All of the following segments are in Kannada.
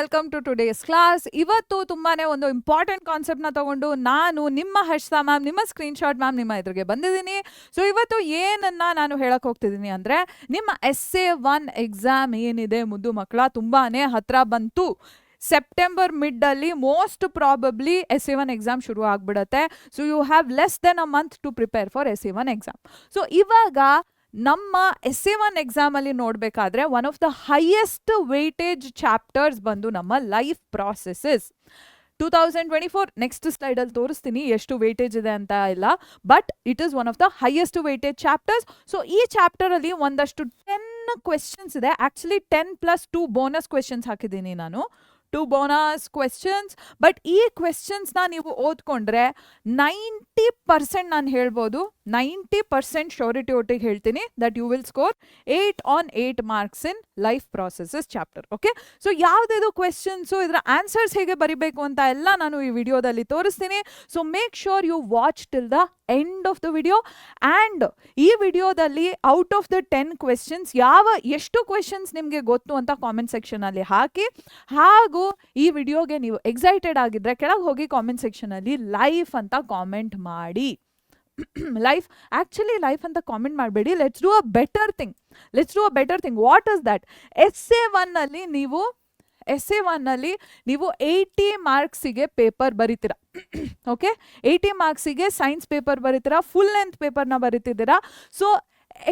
Welcome to today's class. ಇವತ್ತು ತುಂಬಾನೇ ಒಂದು ಇಂಪಾರ್ಟೆಂಟ್ ಕಾನ್ಸೆಪ್ಟ್ನ ತಗೊಂಡು ನಾನು ನಿಮ್ಮ ಹರ್ಷಿತಾ ಮ್ಯಾಮ್, ನಿಮ್ಮ ಸ್ಕ್ರೀನ್ಶಾಟ್ ಮ್ಯಾಮ್ ನಿಮ್ಮ ಎದುರಿಗೆ ಬಂದಿದ್ದೀನಿ. ಸೊ ಇವತ್ತು ಏನನ್ನ ನಾನು ಹೇಳಕ್ ಹೋಗ್ತಿದ್ದೀನಿ ಅಂದ್ರೆ, ನಿಮ್ಮ SA1 ಎಕ್ಸಾಮ್ ಏನಿದೆ ಮುದ್ದು ಮಕ್ಕಳ, ತುಂಬಾನೇ ಹತ್ರ ಬಂತು. ಸೆಪ್ಟೆಂಬರ್ ಮಿಡ್ ಅಲ್ಲಿ ಮೋಸ್ಟ್ ಪ್ರಾಬಬ್ಲಿ SA1 ಎಕ್ಸಾಮ್ ಶುರು ಆಗ್ಬಿಡತ್ತೆ. So you have less than a month to prepare for SA1 exam. So ಇವಾಗ ನಮ್ಮ SA1 ಎಕ್ಸಾಮ್ ಅಲ್ಲಿ ನೋಡ್ಬೇಕಾದ್ರೆ one of the highest weightage chapters ಬಂದು ನಮ್ಮ ಲೈಫ್ ಪ್ರಾಸೆಸಸ್. 2024 ನೆಕ್ಸ್ಟ್ ಸ್ಲೈಡ್ ಅಲ್ಲಿ ತೋರಿಸ್ತೀನಿ ಎಷ್ಟು ವೇಟೇಜ್ ಇದೆ ಅಂತ ಇಲ್ಲ, but it is one of the highest weightage chapters. So ಈ ಚಾಪ್ಟರ್ ಅಲ್ಲಿ ಒಂದಷ್ಟು 10 ಕ್ವೆಶನ್ಸ್ ಇದೆ. ಆಕ್ಚುಲಿ 10+2 ಬೋನಸ್ ಕ್ವೆಶನ್ಸ್ ಹಾಕಿದ್ದೀನಿ ನಾನು, 2 ಬೋನಸ್ ಕ್ವೆಶನ್ಸ್. ಬಟ್ ಈ ಕ್ವೆಶನ್ಸ್ನ ನೀವು ಓದ್ಕೊಂಡ್ರೆ 90% ನಾನು ಹೇಳ್ಬೋದು, 90% ಶ್ಯೂರಿಟಿ ಒಟ್ಟಿಗೆ ಹೇಳ್ತೀನಿ that you will score 8 on 8 marks in life processes chapter. Okay, so ಯಾವುದಿದು ಕ್ವೆಶನ್ಸು, ಇದರ ಆನ್ಸರ್ಸ್ ಹೇಗೆ ಬರಿಬೇಕು ಅಂತ ಎಲ್ಲ ನಾನು ಈ ವಿಡಿಯೋದಲ್ಲಿ ತೋರಿಸ್ತೀನಿ. So make sure you watch till the end of the video. And ಈ ವಿಡಿಯೋದಲ್ಲಿ ಔಟ್ ಆಫ್ ದ 10 ಕ್ವೆಶನ್ಸ್ ಎಷ್ಟು ಕ್ವೆಶನ್ಸ್ ನಿಮಗೆ ಗೊತ್ತು ಅಂತ ಕಾಮೆಂಟ್ ಸೆಕ್ಷನಲ್ಲಿ ಹಾಕಿ, ಹಾಗೂ ಈ ವಿಡಿಯೋಗೆ ನೀವು ಎಕ್ಸೈಟೆಡ್ ಆಗಿದ್ರೆ ಕೆಳಗೆ ಹೋಗಿ ಕಾಮೆಂಟ್ ಸೆಕ್ಷನಲ್ಲಿ ಲೈಫ್ ಅಂತ ಕಾಮೆಂಟ್ ಮಾಡಿ. ಲೈಫ್ ಅಂತ ಕಾಮೆಂಟ್ ಮಾಡಬೇಡಿ. Let's do a better thing. What is that? SA1 ಅಲ್ಲಿ ನೀವು 80 ಮಾರ್ಕ್ಸಿಗೆ ಪೇಪರ್ ಬರೀತೀರಾ. ಓಕೆ, 80 ಮಾರ್ಕ್ಸಿಗೆ ಸೈನ್ಸ್ ಪೇಪರ್ ಬರೀತೀರಾ, ಫುಲ್ ಲೆಂತ್ ಪೇಪರ್ನ ಬರೀತಿದ್ದೀರಾ. ಸೊ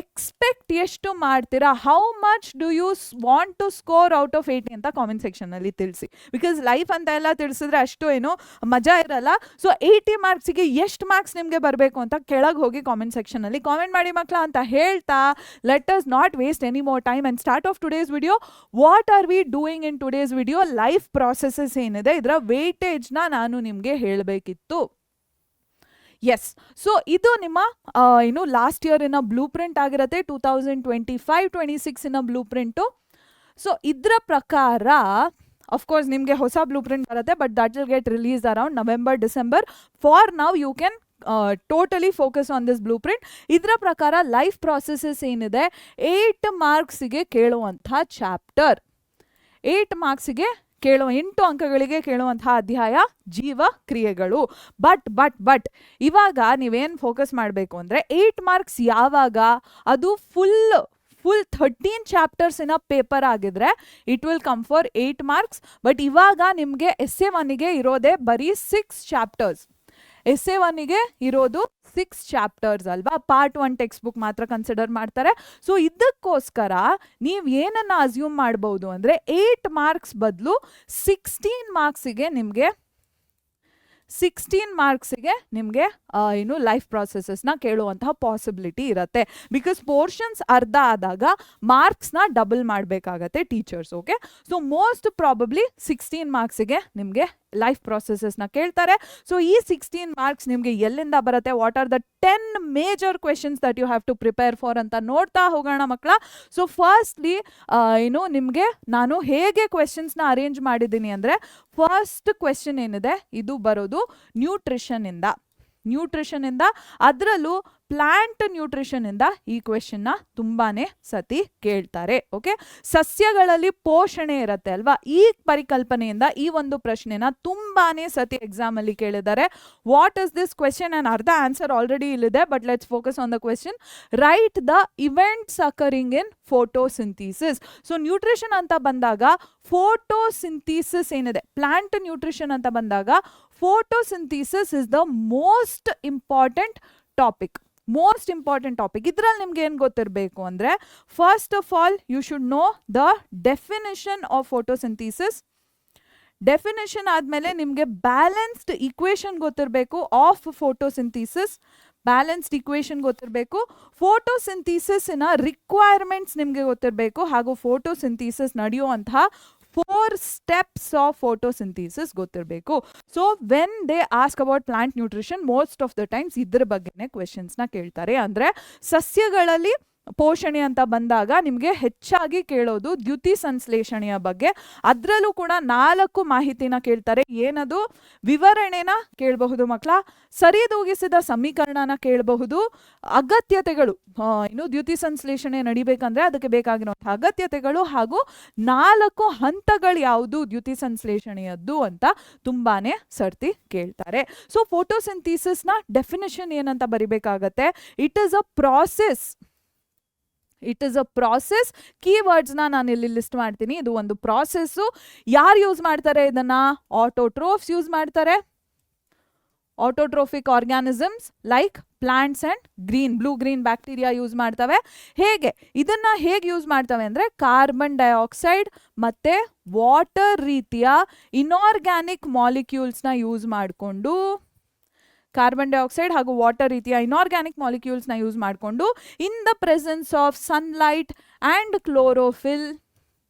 ಎಕ್ಸ್ಪೆಕ್ಟ್ ಎಷ್ಟು ಮಾಡ್ತೀರಾ? How much do you want to score out of 80 ಅಂತ ಕಾಮೆಂಟ್ ಸೆಕ್ಷನಲ್ಲಿ ತಿಳಿಸಿ. ಬಿಕಾಸ್ ಲೈಫ್ ಅಂತ ಎಲ್ಲ ತಿಳಿಸಿದ್ರೆ ಅಷ್ಟು ಏನು ಮಜಾ ಇರಲ್ಲ. ಸೊ 80 ಮಾರ್ಕ್ಸಿಗೆ ಎಷ್ಟು ಮಾರ್ಕ್ಸ್ ನಿಮಗೆ ಬರಬೇಕು ಅಂತ ಕೆಳಗೆ ಹೋಗಿ ಕಾಮೆಂಟ್ ಸೆಕ್ಷನಲ್ಲಿ ಕಾಮೆಂಟ್ ಮಾಡಿ ಮಕ್ಕಳ ಅಂತ ಹೇಳ್ತಾ, let us not waste any more time and start of today's video. What are we doing in today's video? Life processes ಏನಿದೆ ಇದರ ವೇಟೇಜ್ನ ನಾನು ನಿಮಗೆ ಹೇಳಬೇಕಿತ್ತು. ಎಸ್, ಸೊ ಇದು ನಿಮ್ಮ ಲಾಸ್ಟ್ ಇಯರಿನ ಬ್ಲೂ ಪ್ರಿಂಟ್ ಆಗಿರುತ್ತೆ, 2025-26 ಬ್ಲೂ ಪ್ರಿಂಟು. ಸೊ ಇದರ ಪ್ರಕಾರ ಅಫ್ಕೋರ್ಸ್ ನಿಮಗೆ ಹೊಸ ಬ್ಲೂ ಪ್ರಿಂಟ್ ಬರುತ್ತೆ, but that will get release around November-December. For now you can totally focus on this blue print. ಇದರ ಪ್ರಕಾರ ಲೈಫ್ ಪ್ರಾಸೆಸಸ್ ಏನಿದೆ 8 ಮಾರ್ಕ್ಸಿಗೆ ಕೇಳುವಂಥ ಚಾಪ್ಟರ್, 8 ಮಾರ್ಕ್ಸಿಗೆ 8 ಅಂಕಗಳಿಗೆ ಕೇಳುವಂತಹ ಅಧ್ಯಾಯ ಜೀವ ಕ್ರಿಯೆಗಳು. ಬಟ್ ಇವಾಗ ನೀವೇನು ಫೋಕಸ್ ಮಾಡಬೇಕು ಅಂದರೆ, 8 ಮಾರ್ಕ್ಸ್ ಯಾವಾಗ ಅದು ಫುಲ್ 13 ಚಾಪ್ಟರ್ಸಿನ ಪೇಪರ್ ಆಗಿದ್ರೆ it will come for 8 marks. But ಇವಾಗ ನಿಮಗೆ SA1ಗೆ ಇರೋದೇ ಬರೀ 6 ಚಾಪ್ಟರ್ಸ್. SA1ಗೆ ಇರೋದು 6 ಚಾಪ್ಟರ್ಸ್ ಅಲ್ವಾ. ಪಾರ್ಟ್ 1 ಟೆಕ್ಸ್ಟ್ ಬುಕ್ ಮಾತ್ರ ಕನ್ಸಿಡರ್ ಮಾಡ್ತಾರೆ. ಸೊ ಇದಕ್ಕೋಸ್ಕರ ನೀವು ಏನನ್ನ ಅಸ್ಯೂಮ್ ಮಾಡ್ಬೋದು ಅಂದರೆ, 8 ಮಾರ್ಕ್ಸ್ ಬದಲು 16 ಮಾರ್ಕ್ಸಿಗೆ ನಿಮಗೆ ಲೈಫ್ ಪ್ರಾಸೆಸಸ್ನ ಕೇಳುವಂತಹ ಪಾಸಿಬಿಲಿಟಿ ಇರುತ್ತೆ. ಬಿಕಾಸ್ ಪೋರ್ಷನ್ಸ್ ಅರ್ಧ ಆದಾಗ ಮಾರ್ಕ್ಸ್ನ ಡಬಲ್ ಮಾಡಬೇಕಾಗತ್ತೆ teachers. Okay, so most probably 16 ಮಾರ್ಕ್ಸಿಗೆ ನಿಮಗೆ ಲೈಫ್ ಪ್ರಾಸೆಸಸ್ನ ಕೇಳ್ತಾರೆ. ಸೊ ಈ 16 ಮಾರ್ಕ್ಸ್ ನಿಮಗೆ ಎಲ್ಲಿಂದ ಬರುತ್ತೆ? What are the 10 major questions that you have to prepare for ಅಂತ ನೋಡ್ತಾ ಹೋಗೋಣ ಮಕ್ಕಳ. ಸೊ ಫಸ್ಟ್ಲಿ ನಿಮಗೆ ನಾನು ಹೇಗೆ ಕ್ವೆಶನ್ಸ್ನ ಅರೇಂಜ್ ಮಾಡಿದ್ದೀನಿ ಅಂದರೆ, ಫಸ್ಟ್ ಕ್ವೆಶನ್ ಏನಿದೆ ಇದು ಬರೋದು ನ್ಯೂಟ್ರಿಷನ್ ಇಂದ. ಅದರಲ್ಲೂ ಪ್ಲಾಂಟ್ ನ್ಯೂಟ್ರಿಷನ್ ಇಂದ ಈ ಕ್ವೆಶನ್ನ ತುಂಬಾನೇ ಸತಿ ಕೇಳ್ತಾರೆ. ಓಕೆ, ಸಸ್ಯಗಳಲ್ಲಿ ಪೋಷಣೆ ಇರುತ್ತೆ ಅಲ್ವಾ, ಈ ಪರಿಕಲ್ಪನೆಯಿಂದ ಈ ಒಂದು ಪ್ರಶ್ನೆನ ತುಂಬಾನೇ ಸತಿ ಎಕ್ಸಾಮ್ ಅಲ್ಲಿ ಕೇಳಿದ್ದಾರೆ. What is this question? And ಅರ್ಧ ಆನ್ಸರ್ ಆಲ್ರೆಡಿ ಇಲ್ಲಿದೆ, but let's focus on the question. Right the events occurring in photosynthesis. So nutrition ಅಂತ ಬಂದಾಗ ಫೋಟೋಸಿಂಥಿಸಿಸ್ ಏನಿದೆ, ಪ್ಲಾಂಟ್ ನ್ಯೂಟ್ರಿಷನ್ ಅಂತ ಬಂದಾಗ photosynthesis is the most important topic. ಇದರಲ್ಲಿ ನಿಮ್ಗೆ ಏನು ಗೊತ್ತಿರಬೇಕು ಅಂದರೆ, first of all you should know the definition of photosynthesis. Definition ಆದಮೇಲೆ ನಿಮಗೆ ಬ್ಯಾಲೆನ್ಸ್ಡ್ ಇಕ್ವೇಷನ್ ಗೊತ್ತಿರಬೇಕು ಆಫ್ ಫೋಟೋಸಿಂಥಿಸಿಸ್. ಫೋಟೋಸಿಂಥಿಸಿಸ್ನ ರಿಕ್ವೈರ್ಮೆಂಟ್ಸ್ ನಿಮಗೆ ಗೊತ್ತಿರಬೇಕು, ಹಾಗೂ ಫೋಟೋಸಿಂಥಿಸಿಸ್ ನಡೆಯುವಂತಹ 4 steps of photosynthesis ಗೊತ್ತಿರಬೇಕು. So when they ask about plant nutrition, most of the times ಇದ್ರ ಬಗ್ಗೆನೇ ಕ್ವೆಶನ್ಸ್ನ ಕೇಳ್ತಾರೆ. ಅಂದರೆ ಸಸ್ಯಗಳಲ್ಲಿ ಪೋಷಣೆ ಅಂತ ಬಂದಾಗ ನಿಮಗೆ ಹೆಚ್ಚಾಗಿ ಕೇಳೋದು ದ್ಯುತಿ ಸಂಶ್ಲೇಷಣೆಯ ಬಗ್ಗೆ. ಅದರಲ್ಲೂ ಕೂಡ 4 ಮಾಹಿತಿನ ಕೇಳ್ತಾರೆ. ಏನದು? ವಿವರಣೆನ ಕೇಳಬಹುದು ಮಕ್ಕಳ, ಸರಿದೂಗಿಸಿದ ಸಮೀಕರಣನ ಕೇಳಬಹುದು, ಅಗತ್ಯತೆಗಳು ಇನ್ನು ದ್ಯುತಿ ಸಂಶ್ಲೇಷಣೆ ನಡಿಬೇಕಂದ್ರೆ ಅದಕ್ಕೆ ಬೇಕಾಗಿರುವಂತಹ ಅಗತ್ಯತೆಗಳು, ಹಾಗೂ 4 ಹಂತಗಳು ಯಾವುದು ದ್ಯುತಿ ಸಂಶ್ಲೇಷಣೆಯದ್ದು ಅಂತ ತುಂಬಾನೇ ಸರ್ತಿ ಕೇಳ್ತಾರೆ. ಸೊ ಫೋಟೋಸಿಂಥಿಸಿಸ್ ನ ಡೆಫಿನಿಷನ್ ಏನಂತ ಬರಿಬೇಕಾಗತ್ತೆ? It is a process. ಕೀವರ್ಡ್ಸ್ನ ನಾನು ಇಲ್ಲಿ ಲಿಸ್ಟ್ ಮಾಡ್ತೀನಿ. ಇದು ಒಂದು ಪ್ರಾಸೆಸ್ಸು. ಯಾರು ಯೂಸ್ ಮಾಡ್ತಾರೆ ಇದನ್ನ? ಆಟೋಟ್ರೋಫ್ಸ್ ಯೂಸ್ ಮಾಡ್ತಾರೆ. Autotrophic organisms like plants and blue green bacteria use ಮಾಡ್ತವೆ. ಇದನ್ನ ಹೇಗೆ ಯೂಸ್ ಮಾಡ್ತವೆ ಅಂದ್ರೆ ಕಾರ್ಬನ್ ಡೈಆಕ್ಸೈಡ್ ಮತ್ತೆ ವಾಟರ್ ರೀತಿಯ ಇನಾರ್ಗ್ಯಾನಿಕ್ ಮಾಲಿಕ್ಯೂಲ್ಸ್ನ ಯೂಸ್ ಮಾಡಿಕೊಂಡು, ಕಾರ್ಬನ್ ಡೈಆಕ್ಸೈಡ್ ಹಾಗೂ ವಾಟರ್ ರೀತಿಯ ಇನಾರ್ಗ್ಯಾನಿಕ್ ಮಾಲಿಕ್ಯೂಲ್ಸ್ನ ಯೂಸ್ ಮಾಡಿಕೊಂಡು in the presence of sunlight and chlorophyll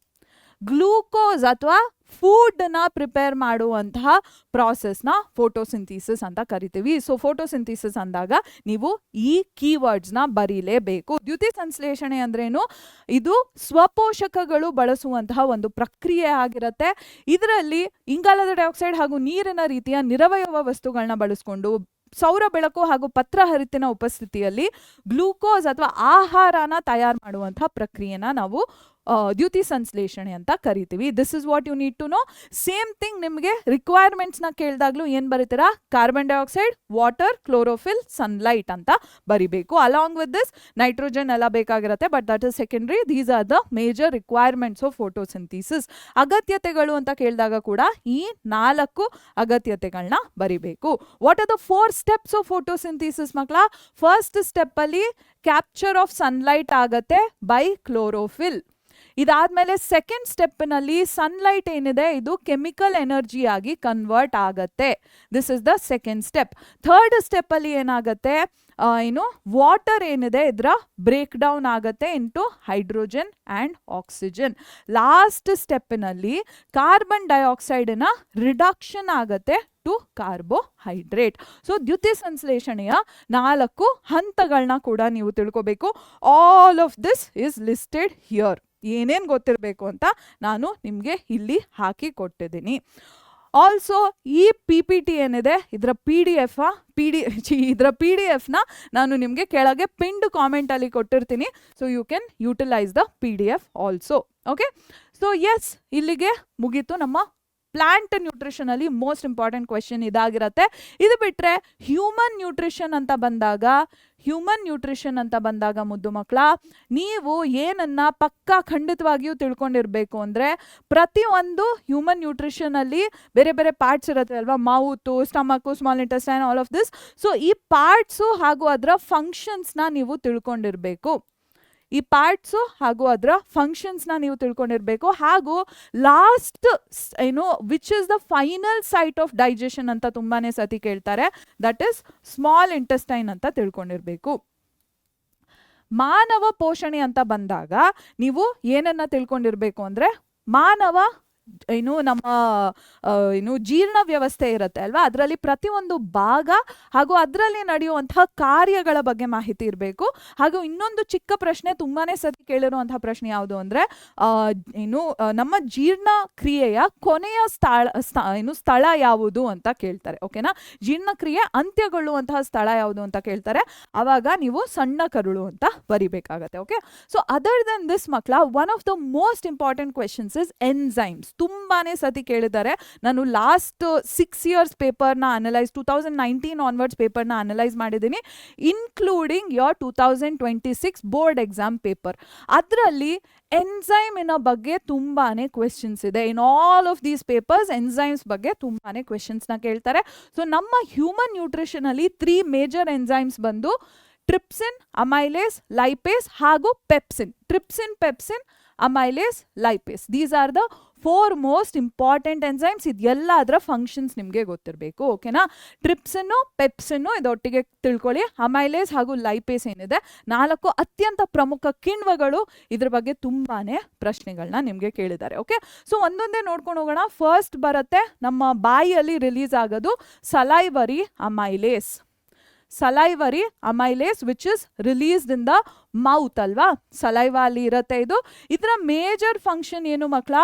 glucose ಅಥವಾ ಫುಡ್ನ ಪ್ರಿಪೇರ್ ಮಾಡುವಂತಹ ಪ್ರಾಸೆಸ್ನ ಫೋಟೋಸಿಂಥಿಸಿಸ್ ಅಂತ ಕರಿತೀವಿ. ಸೊ ಫೋಟೋಸಿಂಥಿಸಿಸ್ ಅಂದಾಗ ನೀವು ಈ ಕೀವರ್ಡ್ಸ್ನ ಬರೀಲೇಬೇಕು. ದ್ಯುತಿ ಸಂಶ್ಲೇಷಣೆ ಅಂದ್ರೇನು? ಇದು ಸ್ವಪೋಷಕಗಳು ಬಳಸುವಂತಹ ಒಂದು ಪ್ರಕ್ರಿಯೆ ಆಗಿರುತ್ತೆ. ಇದರಲ್ಲಿ ಇಂಗಾಲದ ಡೈಆಕ್ಸೈಡ್ ಹಾಗೂ ನೀರಿನ ರೀತಿಯ ನಿರವಯವ ವಸ್ತುಗಳನ್ನ ಬಳಸ್ಕೊಂಡು ಸೌರ ಬೆಳಕು ಹಾಗೂ ಪತ್ರಹರಿತಿನ ಉಪಸ್ಥಿತಿಯಲ್ಲಿ ಗ್ಲೂಕೋಸ್ ಅಥವಾ ಆಹಾರನ ತಯಾರು ಮಾಡುವಂತಹ ಪ್ರಕ್ರಿಯೆನ ನಾವು ದ್ಯುತಿ ಸಂಶ್ಲೇಷಣೆ ಅಂತ ಕರಿತೀವಿ. This is what you need to know. Same thing ನಿಮಗೆ ರಿಕ್ವೈರ್ಮೆಂಟ್ಸ್ನ ಕೇಳಿದಾಗ್ಲೂ ಏನು ಬರೀತೀರಾ? Carbon dioxide, water, chlorophyll, sunlight ಅಂತ ಬರಿಬೇಕು. ಅಲಾಂಗ್ ವಿತ್ ದಿಸ್ ನೈಟ್ರೋಜನ್ ಎಲ್ಲ ಬೇಕಾಗಿರುತ್ತೆ, but that is secondary. These are the major requirements of photosynthesis. ಅಗತ್ಯತೆಗಳು ಅಂತ ಕೇಳಿದಾಗ ಕೂಡ ಈ 4 ಅಗತ್ಯತೆಗಳನ್ನ ಬರಿಬೇಕು. What are the 4 steps of photosynthesis ಮಕ್ಕಳ? ಫಸ್ಟ್ ಸ್ಟೆಪ್ ಅಲ್ಲಿ ಕ್ಯಾಪ್ಚರ್ ಆಫ್ ಸನ್ಲೈಟ್ ಆಗತ್ತೆ ಬೈ ಕ್ಲೋರೋಫಿಲ್. ಇದಾದ್ಮೇಲೆ ಸೆಕೆಂಡ್ ಸ್ಟೆಪ್ನಲ್ಲಿ ಸನ್ಲೈಟ್ ಏನಿದೆ ಇದು ಕೆಮಿಕಲ್ ಎನರ್ಜಿ ಆಗಿ ಕನ್ವರ್ಟ್ ಆಗತ್ತೆ. This is the second step. Third step ಅಲ್ಲಿ ಏನಾಗತ್ತೆ? ವಾಟರ್ ಏನಿದೆ ಇದರ ಬ್ರೇಕ್ ಡೌನ್ ಆಗತ್ತೆ into hydrogen and oxygen. Last ಸ್ಟೆಪ್ನಲ್ಲಿ ಕಾರ್ಬನ್ ಡೈಆಕ್ಸೈಡ್ನ ರಿಡಕ್ಷನ್ ಆಗತ್ತೆ ಟು ಕಾರ್ಬೋಹೈಡ್ರೇಟ್. ಸೊ ದ್ಯುತಿ ಸಂಶ್ಲೇಷಣೆಯ 4 ಹಂತಗಳನ್ನ ಕೂಡ ನೀವು ತಿಳ್ಕೋಬೇಕು. All of this is listed here. ಏನೇನು ಗೊತ್ತಿರಬೇಕು ಅಂತ ನಾನು ನಿಮಗೆ ಇಲ್ಲಿ ಹಾಕಿ ಕೊಟ್ಟಿದ್ದೀನಿ. ಆಲ್ಸೋ ಈ PPT ಏನಿದೆ ಇದರ PDF ನ ನಾನು ನಿಮಗೆ ಕೆಳಗೆ ಪಿನ್ಡ್ ಕಾಮೆಂಟಲ್ಲಿ ಕೊಟ್ಟಿರ್ತೀನಿ. So you can utilise the PDF also. Okay, so yes, ಇಲ್ಲಿಗೆ ಮುಗೀತು ನಮ್ಮ ಪ್ಲಾಂಟ್ ನ್ಯೂಟ್ರಿಷನ್ ಅಲ್ಲಿ ಮೋಸ್ಟ್ ಇಂಪಾರ್ಟೆಂಟ್ ಕ್ವೆಶನ್ ಇದಾಗಿರತ್ತೆ. ಇದು ಬಿಟ್ರೆ ಹ್ಯೂಮನ್ ನ್ಯೂಟ್ರಿಷನ್ ಅಂತ ಬಂದಾಗ ಮುದ್ದು ಮಕ್ಕಳ, ನೀವು ಏನನ್ನ ಖಂಡಿತವಾಗಿಯೂ ತಿಳ್ಕೊಂಡಿರ್ಬೇಕು ಅಂದ್ರೆ ಪ್ರತಿಯೊಂದು ಹ್ಯೂಮನ್ ನ್ಯೂಟ್ರಿಷನ್ ಅಲ್ಲಿ ಬೇರೆ ಬೇರೆ ಪಾರ್ಟ್ಸ್ ಇರುತ್ತೆ ಅಲ್ವಾ? Mouth, stomach, small intestine, all of this. So ಈ ಪಾರ್ಟ್ಸು ಹಾಗೂ ಅದರ ಫಂಕ್ಷನ್ಸ್ನ ನೀವು ತಿಳ್ಕೊಂಡಿರ್ಬೇಕು. ನೀವು ತಿಳ್ಕೊಂಡಿರ್ಬೇಕು. ಹಾಗೂ last which is the final site of digestion ಅಂತ ತುಂಬಾನೇ ಸತಿ ಕೇಳ್ತಾರೆ. ದಟ್ ಇಸ್ ಸ್ಮಾಲ್ ಇಂಟೆಸ್ಟೈನ್ ಅಂತ ತಿಳ್ಕೊಂಡಿರ್ಬೇಕು. ಮಾನವ ಪೋಷಣೆ ಅಂತ ಬಂದಾಗ ನೀವು ಏನನ್ನ ತಿಳ್ಕೊಂಡಿರ್ಬೇಕು ಅಂದ್ರೆ ಮಾನವ ನಮ್ಮ ಜೀರ್ಣ ವ್ಯವಸ್ಥೆ ಇರುತ್ತೆ ಅಲ್ವಾ? ಅದರಲ್ಲಿ ಪ್ರತಿಯೊಂದು ಭಾಗ ಹಾಗೂ ಅದರಲ್ಲಿ ನಡೆಯುವಂತಹ ಕಾರ್ಯಗಳ ಬಗ್ಗೆ ಮಾಹಿತಿ ಇರಬೇಕು. ಹಾಗೂ ಇನ್ನೊಂದು ಚಿಕ್ಕ ಪ್ರಶ್ನೆ, ತುಂಬಾನೇ ಸತಿ ಕೇಳಿರುವಂತಹ ಪ್ರಶ್ನೆ ಯಾವುದು ಅಂದ್ರೆ ನಮ್ಮ ಜೀರ್ಣ ಕ್ರಿಯೆಯ ಕೊನೆಯ ಸ್ಥಳ ಯಾವುದು ಅಂತ ಕೇಳ್ತಾರೆ. ಓಕೆನಾ? ಜೀರ್ಣಕ್ರಿಯೆ ಅಂತ್ಯಗೊಳ್ಳುವಂತಹ ಸ್ಥಳ ಯಾವುದು ಅಂತ ಕೇಳ್ತಾರೆ. ಅವಾಗ ನೀವು ಸಣ್ಣ ಕರುಳು ಅಂತ ಬರಿಬೇಕಾಗತ್ತೆ. Okay, so other than this ಮಕ್ಕಳ, one of the most important questions is enzymes. ತುಂಬಾನೇ ಸತಿ ಕೇಳಿದ್ದಾರೆ. ನಾನು ಲಾಸ್ಟ್ 6 years ಪೇಪರ್ನ ಅನಲೈಸ್ 2019 ಆನ್ವರ್ಡ್ಸ್ ಪೇಪರ್ನ ಅನಲೈಸ್ ಮಾಡಿದ್ದೀನಿ, including your 2026 board exam paper. ಅದರಲ್ಲಿ ಎನ್ಸೈಮಿನ ಬಗ್ಗೆ ತುಂಬಾನೇ ಕ್ವೆಶನ್ಸ್ ಇದೆ. In all of these papers enzymes ಬಗ್ಗೆ ತುಂಬಾನೇ ಕ್ವೆಶನ್ಸ್ನ ಕೇಳ್ತಾರೆ. ಸೊ ನಮ್ಮ ಹ್ಯೂಮನ್ ನ್ಯೂಟ್ರಿಷನ್ ಅಲ್ಲಿ 3 ಮೇಜರ್ ಎನ್ಸೈಮ್ಸ್ ಬಂದು ಟ್ರಿಪ್ಸಿನ್, ಅಮೈಲೇಸ್, ಲೈಪೇಸ್ ಹಾಗೂ pepsin. Trypsin, pepsin, amylase, lipase, these are the 4 most important enzymes. ಇದೆಲ್ಲ ಅದರ ಫಂಕ್ಷನ್ಸ್ ನಿಮಗೆ ಗೊತ್ತಿರಬೇಕು. ಓಕೆನಾ? ಟ್ರಿಪ್ಸಿನ್ನು, ಪೆಪ್ಸಿನ್ನು ಇದೊಟ್ಟಿಗೆ ತಿಳ್ಕೊಳ್ಳಿ. ಅಮೈಲೇಸ್ ಹಾಗೂ ಲೈಪೇಸ್ ಏನಿದೆ 4 ಅತ್ಯಂತ ಪ್ರಮುಖ ಕಿಣ್ವಗಳು. ಇದ್ರ ಬಗ್ಗೆ ತುಂಬಾನೇ ಪ್ರಶ್ನೆಗಳನ್ನ ನಿಮಗೆ ಕೇಳಿದ್ದಾರೆ. ಓಕೆ, ಸೊ ಒಂದೊಂದೇ ನೋಡ್ಕೊಂಡು ಹೋಗೋಣ. ಫಸ್ಟ್ ಬರುತ್ತೆ ನಮ್ಮ ಬಾಯಿಯಲ್ಲಿ ರಿಲೀಸ್ ಆಗೋದು salivary amylase, which is released in the mouth ಅಲ್ವಾ, ಸಲೈವಾ ಅಲ್ಲಿ ಇರುತ್ತೆ. ಇದರ ಮೇಜರ್ ಫಂಕ್ಷನ್ ಏನು ಮಕ್ಕಳ?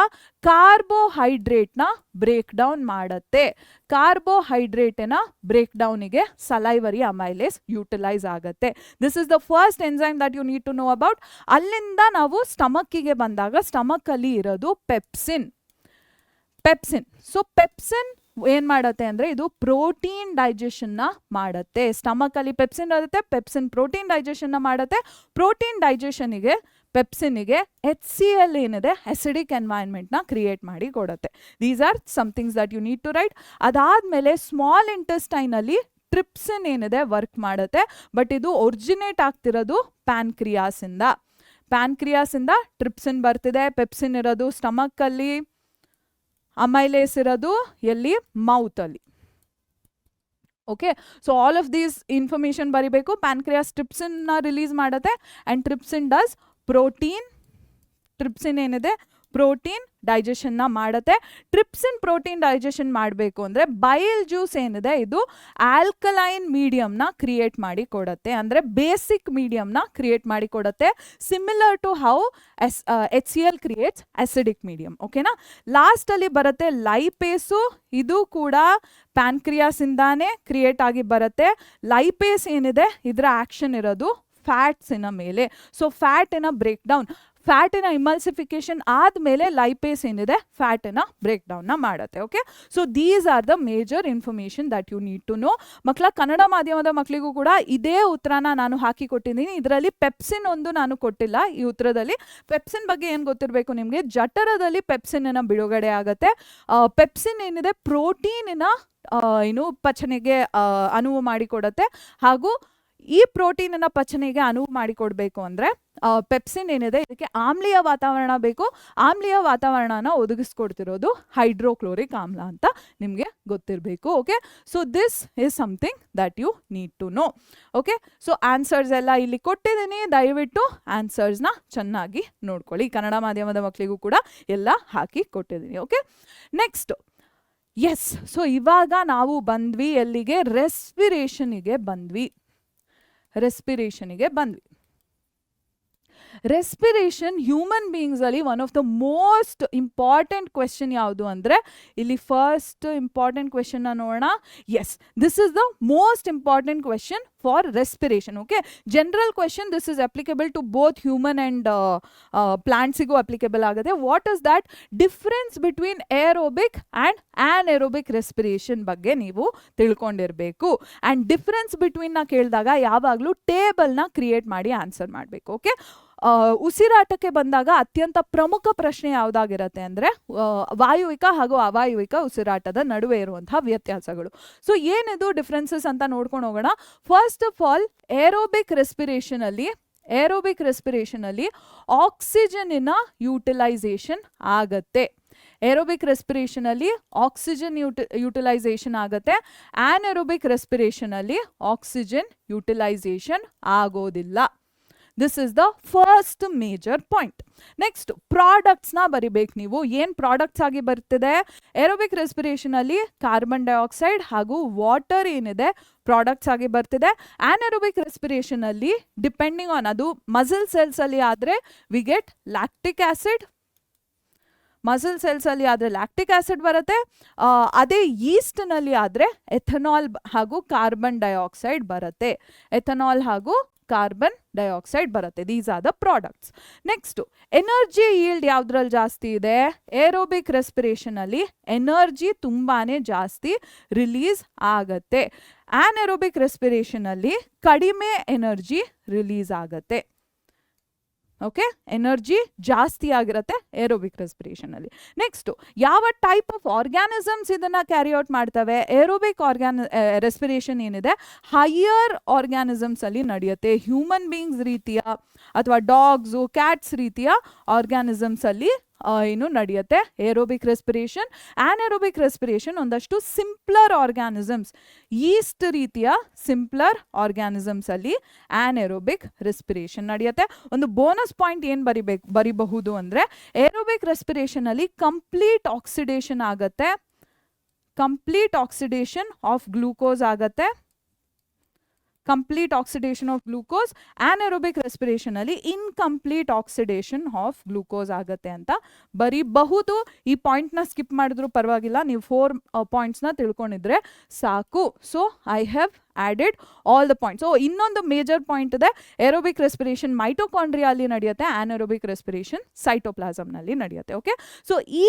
ಕಾರ್ಬೋಹೈಡ್ರೇಟ್ನ ಬ್ರೇಕ್ ಡೌನ್ ಮಾಡುತ್ತೆ. ಕಾರ್ಬೋಹೈಡ್ರೇಟಿನ ಬ್ರೇಕ್ ಡೌನಿಗೆ ಸಲೈವರಿ ಅಮೈಲೇಸ್ ಯೂಟಿಲೈಸ್ ಆಗುತ್ತೆ. This is the first enzyme that you need to know about. ಅಲ್ಲಿಂದ ನಾವು ಸ್ಟಮಕ್ಕಿಗೆ ಬಂದಾಗ ಸ್ಟಮಕ್ ಅಲ್ಲಿ ಇರೋದು ಪೆಪ್ಸಿನ್. ಸೊ ಪೆಪ್ಸಿನ್ ಏನ್ ಮಾಡುತ್ತೆ ಅಂದ್ರೆ ಇದು ಪ್ರೋಟೀನ್ ಡೈಜೆಷನ್ ನ ಮಾಡುತ್ತೆ. ಸ್ಟಮಕ್ ಅಲ್ಲಿ ಪೆಪ್ಸಿನ್ ಇರುತ್ತೆ, ಪೆಪ್ಸಿನ್ ಪ್ರೋಟೀನ್ ಡೈಜೆಷನ್ ನ ಮಾಡುತ್ತೆ. ಪ್ರೋಟೀನ್ ಡೈಜೆಷನ್ಗೆ ಪೆಪ್ಸಿನ್ಗೆ HCl ಏನಿದೆ ಅಸಿಡಿಕ್ ಎನ್ವೈರನ್ಮೆಂಟ್ ನ ಕ್ರಿಯೇಟ್ ಮಾಡಿ ಕೊಡುತ್ತೆ. These are somethings that you need to write. ಅದಾದ್ಮೇಲೆ ಸ್ಮಾಲ್ ಇಂಟೆಸ್ಟೈನ್ ಅಲ್ಲಿ ಟ್ರಿಪ್ಸಿನ್ ಏನಿದೆ ವರ್ಕ್ ಮಾಡುತ್ತೆ, ಬಟ್ ಇದು ಒರಿಜಿನೇಟ್ ಆಗ್ತಿರೋದು ಪ್ಯಾನ್ಕ್ರಿಯಾಸ್ ಇಂದ ಟ್ರಿಪ್ಸಿನ್ ಬರ್ತಿದೆ. ಪೆಪ್ಸಿನ್ ಇರೋದು ಸ್ಟಮಕ್ ಅಲ್ಲಿ, ಅಮೈಲೇಸ್ ಇರೋದು ಎಲ್ಲಿ? ಮೌತ್ ಅಲ್ಲಿ. Okay, so all of these information ಬರಿಬೇಕು. ಪ್ಯಾನ್ಕ್ರಿಯಾಸ್ ಟ್ರಿಪ್ಸಿನ್ ನ ರಿಲೀಸ್ ಮಾಡುತ್ತೆ ಅಂಡ್ ಟ್ರಿಪ್ಸಿನ್ ಡಸ್ ಟ್ರಿಪ್ಸಿನ್ ಏನಿದೆ ಪ್ರೋಟೀನ್ ಡೈಜೆಷನ್ ನ ಮಾಡುತ್ತೆ. ಟ್ರಿಪ್ಸಿನ್ ಪ್ರೋಟೀನ್ ಡೈಜೆಷನ್ ಮಾಡಬೇಕು ಅಂದ್ರೆ ಬೈಲ್ ಜ್ಯೂಸ್ ಏನಿದೆ ಇದು ಆಲ್ಕಲೈನ್ ಮೀಡಿಯಂ ನ ಕ್ರಿಯೇಟ್ ಮಾಡಿ ಕೊಡುತ್ತೆ, ಅಂದ್ರೆ ಬೇಸಿಕ್ ಮೀಡಿಯಂ ನ ಕ್ರಿಯೇಟ್ ಮಾಡಿ ಕೊಡುತ್ತೆ. Similar to how HCl creates acidic medium. ಓಕೆನಾ? ಲಾಸ್ಟ್ ಅಲ್ಲಿ ಬರುತ್ತೆ ಲೈಪೇಸು. ಇದು ಕೂಡ ಪ್ಯಾನ್ಕ್ರಿಯಾಸ್ ಇಂದಾನೆ ಕ್ರಿಯೇಟ್ ಆಗಿ ಬರುತ್ತೆ. ಲೈಪೇಸ್ ಏನಿದೆ ಇದರ ಆಕ್ಷನ್ ಇರೋದು ಫ್ಯಾಟ್ಸಿನ ಮೇಲೆ. ಸೊ ಫ್ಯಾಟಿನ ಬ್ರೇಕ್ ಡೌನ್, ಫ್ಯಾಟಿನ ಇಮಲ್ಸಿಫಿಕೇಶನ್ ಆದಮೇಲೆ ಲೈಪೇಸ್ ಏನಿದೆ ಫ್ಯಾಟಿನ ಬ್ರೇಕ್ ಡೌನ್ನ ಮಾಡುತ್ತೆ. Okay, so these are the major information that you need to know. ಮಕ್ಕಳ ಕನ್ನಡ ಮಾಧ್ಯಮದ ಮಕ್ಕಳಿಗೂ ಕೂಡ ಇದೇ ಉತ್ತರನ ನಾನು ಹಾಕಿ ಕೊಟ್ಟಿದ್ದೀನಿ. ಇದರಲ್ಲಿ ಪೆಪ್ಸಿನ್ ಒಂದು ನಾನು ಕೊಟ್ಟಿಲ್ಲ ಈ ಉತ್ತರದಲ್ಲಿ. ಪೆಪ್ಸಿನ್ ಬಗ್ಗೆ ಏನು ಗೊತ್ತಿರಬೇಕು ನಿಮಗೆ? ಜಠರದಲ್ಲಿ ಪೆಪ್ಸಿನ್ನ ಬಿಡುಗಡೆ ಆಗುತ್ತೆ. ಪೆಪ್ಸಿನ್ ಏನಿದೆ ಪ್ರೋಟೀನಿನ ಪಚನೆಗೆ ಅನುವು ಮಾಡಿಕೊಡುತ್ತೆ. ಹಾಗೂ ಈ ಪ್ರೋಟೀನಿನ ಪಚನೆಗೆ ಅನುವು ಮಾಡಿಕೊಡ್ಬೇಕು ಅಂದ್ರೆ ಪೆಪ್ಸಿನ್ ಏನಿದೆ ಇದಕ್ಕೆ ಆಮ್ಲೀಯ ವಾತಾವರಣ ಬೇಕು. ಆಮ್ಲೀಯ ವಾತಾವರಣನ ಒದಗಿಸ್ಕೊಡ್ತಿರೋದು ಹೈಡ್ರೋಕ್ಲೋರಿಕ್ ಆಮ್ಲ ಅಂತ ನಿಮಗೆ ಗೊತ್ತಿರಬೇಕು. Okay, so this is something that you need to know. Okay, so answers ಎಲ್ಲ ಇಲ್ಲಿ ಕೊಟ್ಟಿದ್ದೀನಿ. ದಯವಿಟ್ಟು ಆನ್ಸರ್ಸ್ನ ಚೆನ್ನಾಗಿ ನೋಡ್ಕೊಳ್ಳಿ. ಕನ್ನಡ ಮಾಧ್ಯಮದ ಮಕ್ಕಳಿಗೂ ಕೂಡ ಎಲ್ಲ ಹಾಕಿ ಕೊಟ್ಟಿದ್ದೀನಿ. ಓಕೆ, ನೆಕ್ಸ್ಟ್ ಎಸ್, ಸೊ ಇವಾಗ ನಾವು ಬಂದ್ವಿ ಎಲ್ಲಿಗೆ? ರೆಸ್ಪಿರೇಷನಿಗೆ ಬಂದ್ವಿ. ರೆಸ್ಪಿರೇಷನ್ ಹ್ಯೂಮನ್ ಬೀಯಿಂಗ್ಸ್ ಅಲ್ಲಿ one of the most important question ಯಾವುದು ಅಂದ್ರೆ, ಇಲ್ಲಿ ಫಸ್ಟ್ ಇಂಪಾರ್ಟೆಂಟ್ ಕ್ವೆಶನ್ ನೋಡೋಣ. Yes, this is the most important question for respiration. Okay, general question. This is applicable to both human and ಪ್ಲಾಂಟ್ಸಿಗೂ ಅಪ್ಲಿಕೇಬಲ್ ಆಗುತ್ತೆ. What is that difference between aerobic and anaerobic respiration ಬಗ್ಗೆ ನೀವು ತಿಳ್ಕೊಂಡಿರ್ಬೇಕು. ಅಂಡ್ ಡಿಫ್ರೆನ್ಸ್ ಬಿಟ್ವೀನ್ ನ ಕೇಳಿದಾಗ ಯಾವಾಗಲೂ ಟೇಬಲ್ ನ ಕ್ರಿಯೇಟ್ ಮಾಡಿ ಆನ್ಸರ್ ಮಾಡಬೇಕು. ಓಕೆ, ಉಸಿರಾಟಕ್ಕೆ ಬಂದಾಗ ಅತ್ಯಂತ ಪ್ರಮುಖ ಪ್ರಶ್ನೆ ಯಾವುದಾಗಿರುತ್ತೆ ಅಂದ್ರೆ ವಾಯುವಿಕ ಹಾಗೂ ಅವಾಯುವಿಕ ಉಸಿರಾಟದ ನಡುವೆ ಇರುವಂತಹ ವ್ಯತ್ಯಾಸಗಳು. ಸೊ ಏನಿದು ಡಿಫ್ರೆನ್ಸಸ್ ಅಂತ ನೋಡ್ಕೊಂಡು ಹೋಗೋಣ. First of all, aerobic respiration ಅಲ್ಲಿ ಆಕ್ಸಿಜನ್ ಯೂಟಿಲೈಸೇಷನ್ ಆಗತ್ತೆ. ಏರೋಬಿಕ್ ರೆಸ್ಪಿರೇಷನ್ ಅಲ್ಲಿ ಆಕ್ಸಿಜನ್ ಯೂಟಿಲೈಸೇಷನ್ ಆಗುತ್ತೆ. ಆನ್ಏರೋಬಿಕ್ ರೆಸ್ಪಿರೇಷನ್ ಅಲ್ಲಿ ಆಕ್ಸಿಜನ್ ಯೂಟಿಲೈಸೇಷನ್ ಆಗೋದಿಲ್ಲ. This is the first major point. Next, products ನ ಬರಿಬೇಕು ನೀವು. ಏನ್ ಪ್ರಾಡಕ್ಟ್ಸ್ ಆಗಿ ಬರ್ತಿದೆ? ಏರೋಬಿಕ್ ರೆಸ್ಪಿರೇಷನ್ ಅಲ್ಲಿ ಕಾರ್ಬನ್ ಡೈಆಕ್ಸೈಡ್ ಹಾಗೂ ವಾಟರ್ ಏನಿದೆ ಪ್ರಾಡಕ್ಟ್ಸ್ ಆಗಿ ಬರ್ತಿದೆ. ಆನ್ಏರೋಬಿಕ್ ರೆಸ್ಪಿರೇಷನ್ ಅಲ್ಲಿ ಡಿಪೆಂಡಿಂಗ್ ಆನ್ ಅದು ಮಸಲ್ ಸೆಲ್ಸ್ ಅಲ್ಲಿ ಆದ್ರೆ we get lactic acid. Muscle cells ಅಲ್ಲಿ ಆದ್ರೆ ಲ್ಯಾಕ್ಟಿಕ್ ಆಸಿಡ್ ಬರುತ್ತೆ. ಅದೇ ಈಸ್ಟ್ ನಲ್ಲಿ ಆದ್ರೆ ಎಥನಾಲ್ ಹಾಗೂ ಕಾರ್ಬನ್ ಡೈಆಕ್ಸೈಡ್ ಬರುತ್ತೆ. These are the products. Next, energy yield ಯಾವ್ದ್ರಲ್ಲಿ ಜಾಸ್ತಿ ಇದೆ? ಏರೋಬಿಕ್ ರೆಸ್ಪಿರೇಷನ್ ಅಲ್ಲಿ ಎನರ್ಜಿ ತುಂಬಾನೇ ಜಾಸ್ತಿ ರಿಲೀಸ್ ಆಗತ್ತೆ. ಆನ್ಏರೋಬಿಕ್ ರೆಸ್ಪಿರೇಷನ್ ಅಲ್ಲಿ ಕಡಿಮೆ ಎನರ್ಜಿ ರಿಲೀಸ್ ಆಗತ್ತೆ. ಓಕೆ, ಎನರ್ಜಿ ಜಾಸ್ತಿ ಆಗಿರುತ್ತೆ ಏರೋಬಿಕ್ ರೆಸ್ಪಿರೇಷನ್ ಅಲ್ಲಿ. ನೆಕ್ಸ್ಟ್, ಯಾವ ಟೈಪ್ ಆಫ್ ಆರ್ಗ್ಯಾನಿಸಮ್ಸ್ ಇದನ್ನ ಕ್ಯಾರಿ ಔಟ್ ಮಾಡ್ತವೆ? ಏರೋಬಿಕ್ ರೆಸ್ಪಿರೇಷನ್ ಏನಿದೆ ಹೈಯರ್ ಆರ್ಗ್ಯಾನಿಸಮ್ಸ್ ಅಲ್ಲಿ ನಡೆಯುತ್ತೆ. ಹ್ಯೂಮನ್ ಬೀಯಿಂಗ್ಸ್ ರೀತಿಯ ಅಥವಾ ಡಾಗ್ಸು, ಕ್ಯಾಟ್ಸ್ ರೀತಿಯ ಆರ್ಗ್ಯಾನಿಸಮ್ಸ್ ಅಲ್ಲಿ ನಡೆಯುತ್ತೆ ಏರೋಬಿಕ್ ರೆಸ್ಪಿರೇಷನ್. ಆನ್ಏರೋಬಿಕ್ ರೆಸ್ಪಿರೇಷನ್ ಒಂದಷ್ಟು ಸಿಂಪ್ಲರ್ ಆರ್ಗ್ಯಾನಿಸಮ್ಸ್, ಈಸ್ಟ್ ರೀತಿಯ ಸಿಂಪ್ಲರ್ ಆರ್ಗ್ಯಾನಿಸಮ್ಸ್ ಅಲ್ಲಿ ಆನ್ಏರೋಬಿಕ್ ರೆಸ್ಪಿರೇಷನ್ ನಡೆಯುತ್ತೆ. ಒಂದು ಬೋನಸ್ ಪಾಯಿಂಟ್ ಏನ್ ಬರಿಬಹುದು ಅಂದ್ರೆ, ಏರೋಬಿಕ್ ರೆಸ್ಪಿರೇಷನ್ ಅಲ್ಲಿ ಕಂಪ್ಲೀಟ್ ಆಕ್ಸಿಡೇಷನ್ ಆಗತ್ತೆ. ಕಂಪ್ಲೀಟ್ ಆಕ್ಸಿಡೇಷನ್ ಆಫ್ ಗ್ಲೂಕೋಸ್ ಆಗತ್ತೆ. Complete oxidation of glucose. Anaerobic respiration ಅಲ್ಲಿ ಇನ್ಕಂಪ್ಲೀಟ್ ಆಕ್ಸಿಡೇಷನ್ ಆಫ್ ಗ್ಲೂಕೋಸ್ ಆಗುತ್ತೆ ಅಂತ ಬರೀಬಹುದು. ಈ ಪಾಯಿಂಟ್ ನ ಸ್ಕಿಪ್ ಮಾಡಿದ್ರು ಪರವಾಗಿಲ್ಲ, ನೀವು 4 ಪಾಯಿಂಟ್ಸ್ ನ ತಿಳ್ಕೊಂಡಿದ್ರೆ ಸಾಕು. So I have added all the points. So ಇನ್ನೊಂದು ಮೇಜರ್ ಪಾಯಿಂಟ್ ಇದೆ, ಏರೋಬಿಕ್ ರೆಸ್ಪಿರೇಷನ್ ಮೈಟೋಕಾಂಡ್ರಿಯಲ್ಲಿ ನಡೆಯುತ್ತೆ, ಆನರೋಬಿಕ್ ರೆಸ್ಪಿರೇಷನ್ ಸೈಟೋಪ್ಲಾಸಮ್ ನಲ್ಲಿ ನಡೆಯುತ್ತೆ. ಓಕೆ, ಸೊ ಈ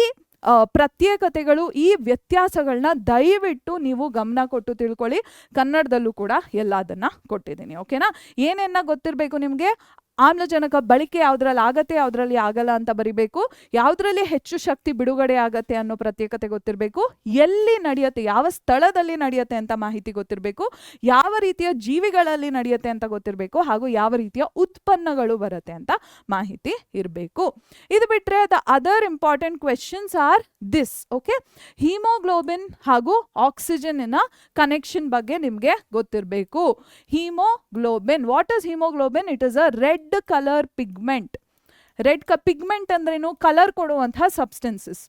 ಪ್ರತ್ಯೇಕತೆಗಳು, ಈ ವ್ಯತ್ಯಾಸಗಳನ್ನ ದಯವಿಟ್ಟು ನೀವು ಗಮನ ಕೊಟ್ಟು ತಿಳ್ಕೊಳ್ಳಿ. ಕನ್ನಡದಲ್ಲೂ ಕೂಡ ಎಲ್ಲದನ್ನ ಕೊಟ್ಟಿದ್ದೀನಿ. ಓಕೆನಾ? ಏನೇನ ಗೊತ್ತಿರಬೇಕು ನಿಮಗೆ? ಆಮ್ಲಜನಕ ಬಳಕೆ ಯಾವುದ್ರಲ್ಲಿ ಆಗತ್ತೆ, ಯಾವುದ್ರಲ್ಲಿ ಆಗಲ್ಲ ಅಂತ ಬರಿಬೇಕು. ಯಾವುದ್ರಲ್ಲಿ ಹೆಚ್ಚು ಶಕ್ತಿ ಬಿಡುಗಡೆ ಆಗತ್ತೆ ಅನ್ನೋ ಪ್ರತ್ಯೇಕತೆ ಗೊತ್ತಿರಬೇಕು. ಎಲ್ಲಿ ನಡೆಯುತ್ತೆ, ಯಾವ ಸ್ಥಳದಲ್ಲಿ ನಡೆಯುತ್ತೆ ಅಂತ ಮಾಹಿತಿ ಗೊತ್ತಿರಬೇಕು. ಯಾವ ರೀತಿಯ ಜೀವಿಗಳಲ್ಲಿ ನಡೆಯುತ್ತೆ ಅಂತ ಗೊತ್ತಿರಬೇಕು. ಹಾಗೂ ಯಾವ ರೀತಿಯ ಉತ್ಪನ್ನಗಳು ಬರುತ್ತೆ ಅಂತ ಮಾಹಿತಿ ಇರಬೇಕು. ಇದು ಬಿಟ್ರೆ the other important questions are this. Okay, haemoglobin ಹಾಗೂ ಆಕ್ಸಿಜನ್ ಕನೆಕ್ಷನ್ ಬಗ್ಗೆ ನಿಮಗೆ ಗೊತ್ತಿರಬೇಕು. Haemoglobin, what is haemoglobin? It is a red colour pigment. Red pigment ಅಂದ್ರೇನು? ಕಲರ್ ಕೊಡುವಂತಹ ಸಬ್ಸ್ಟೆನ್ಸಸ್.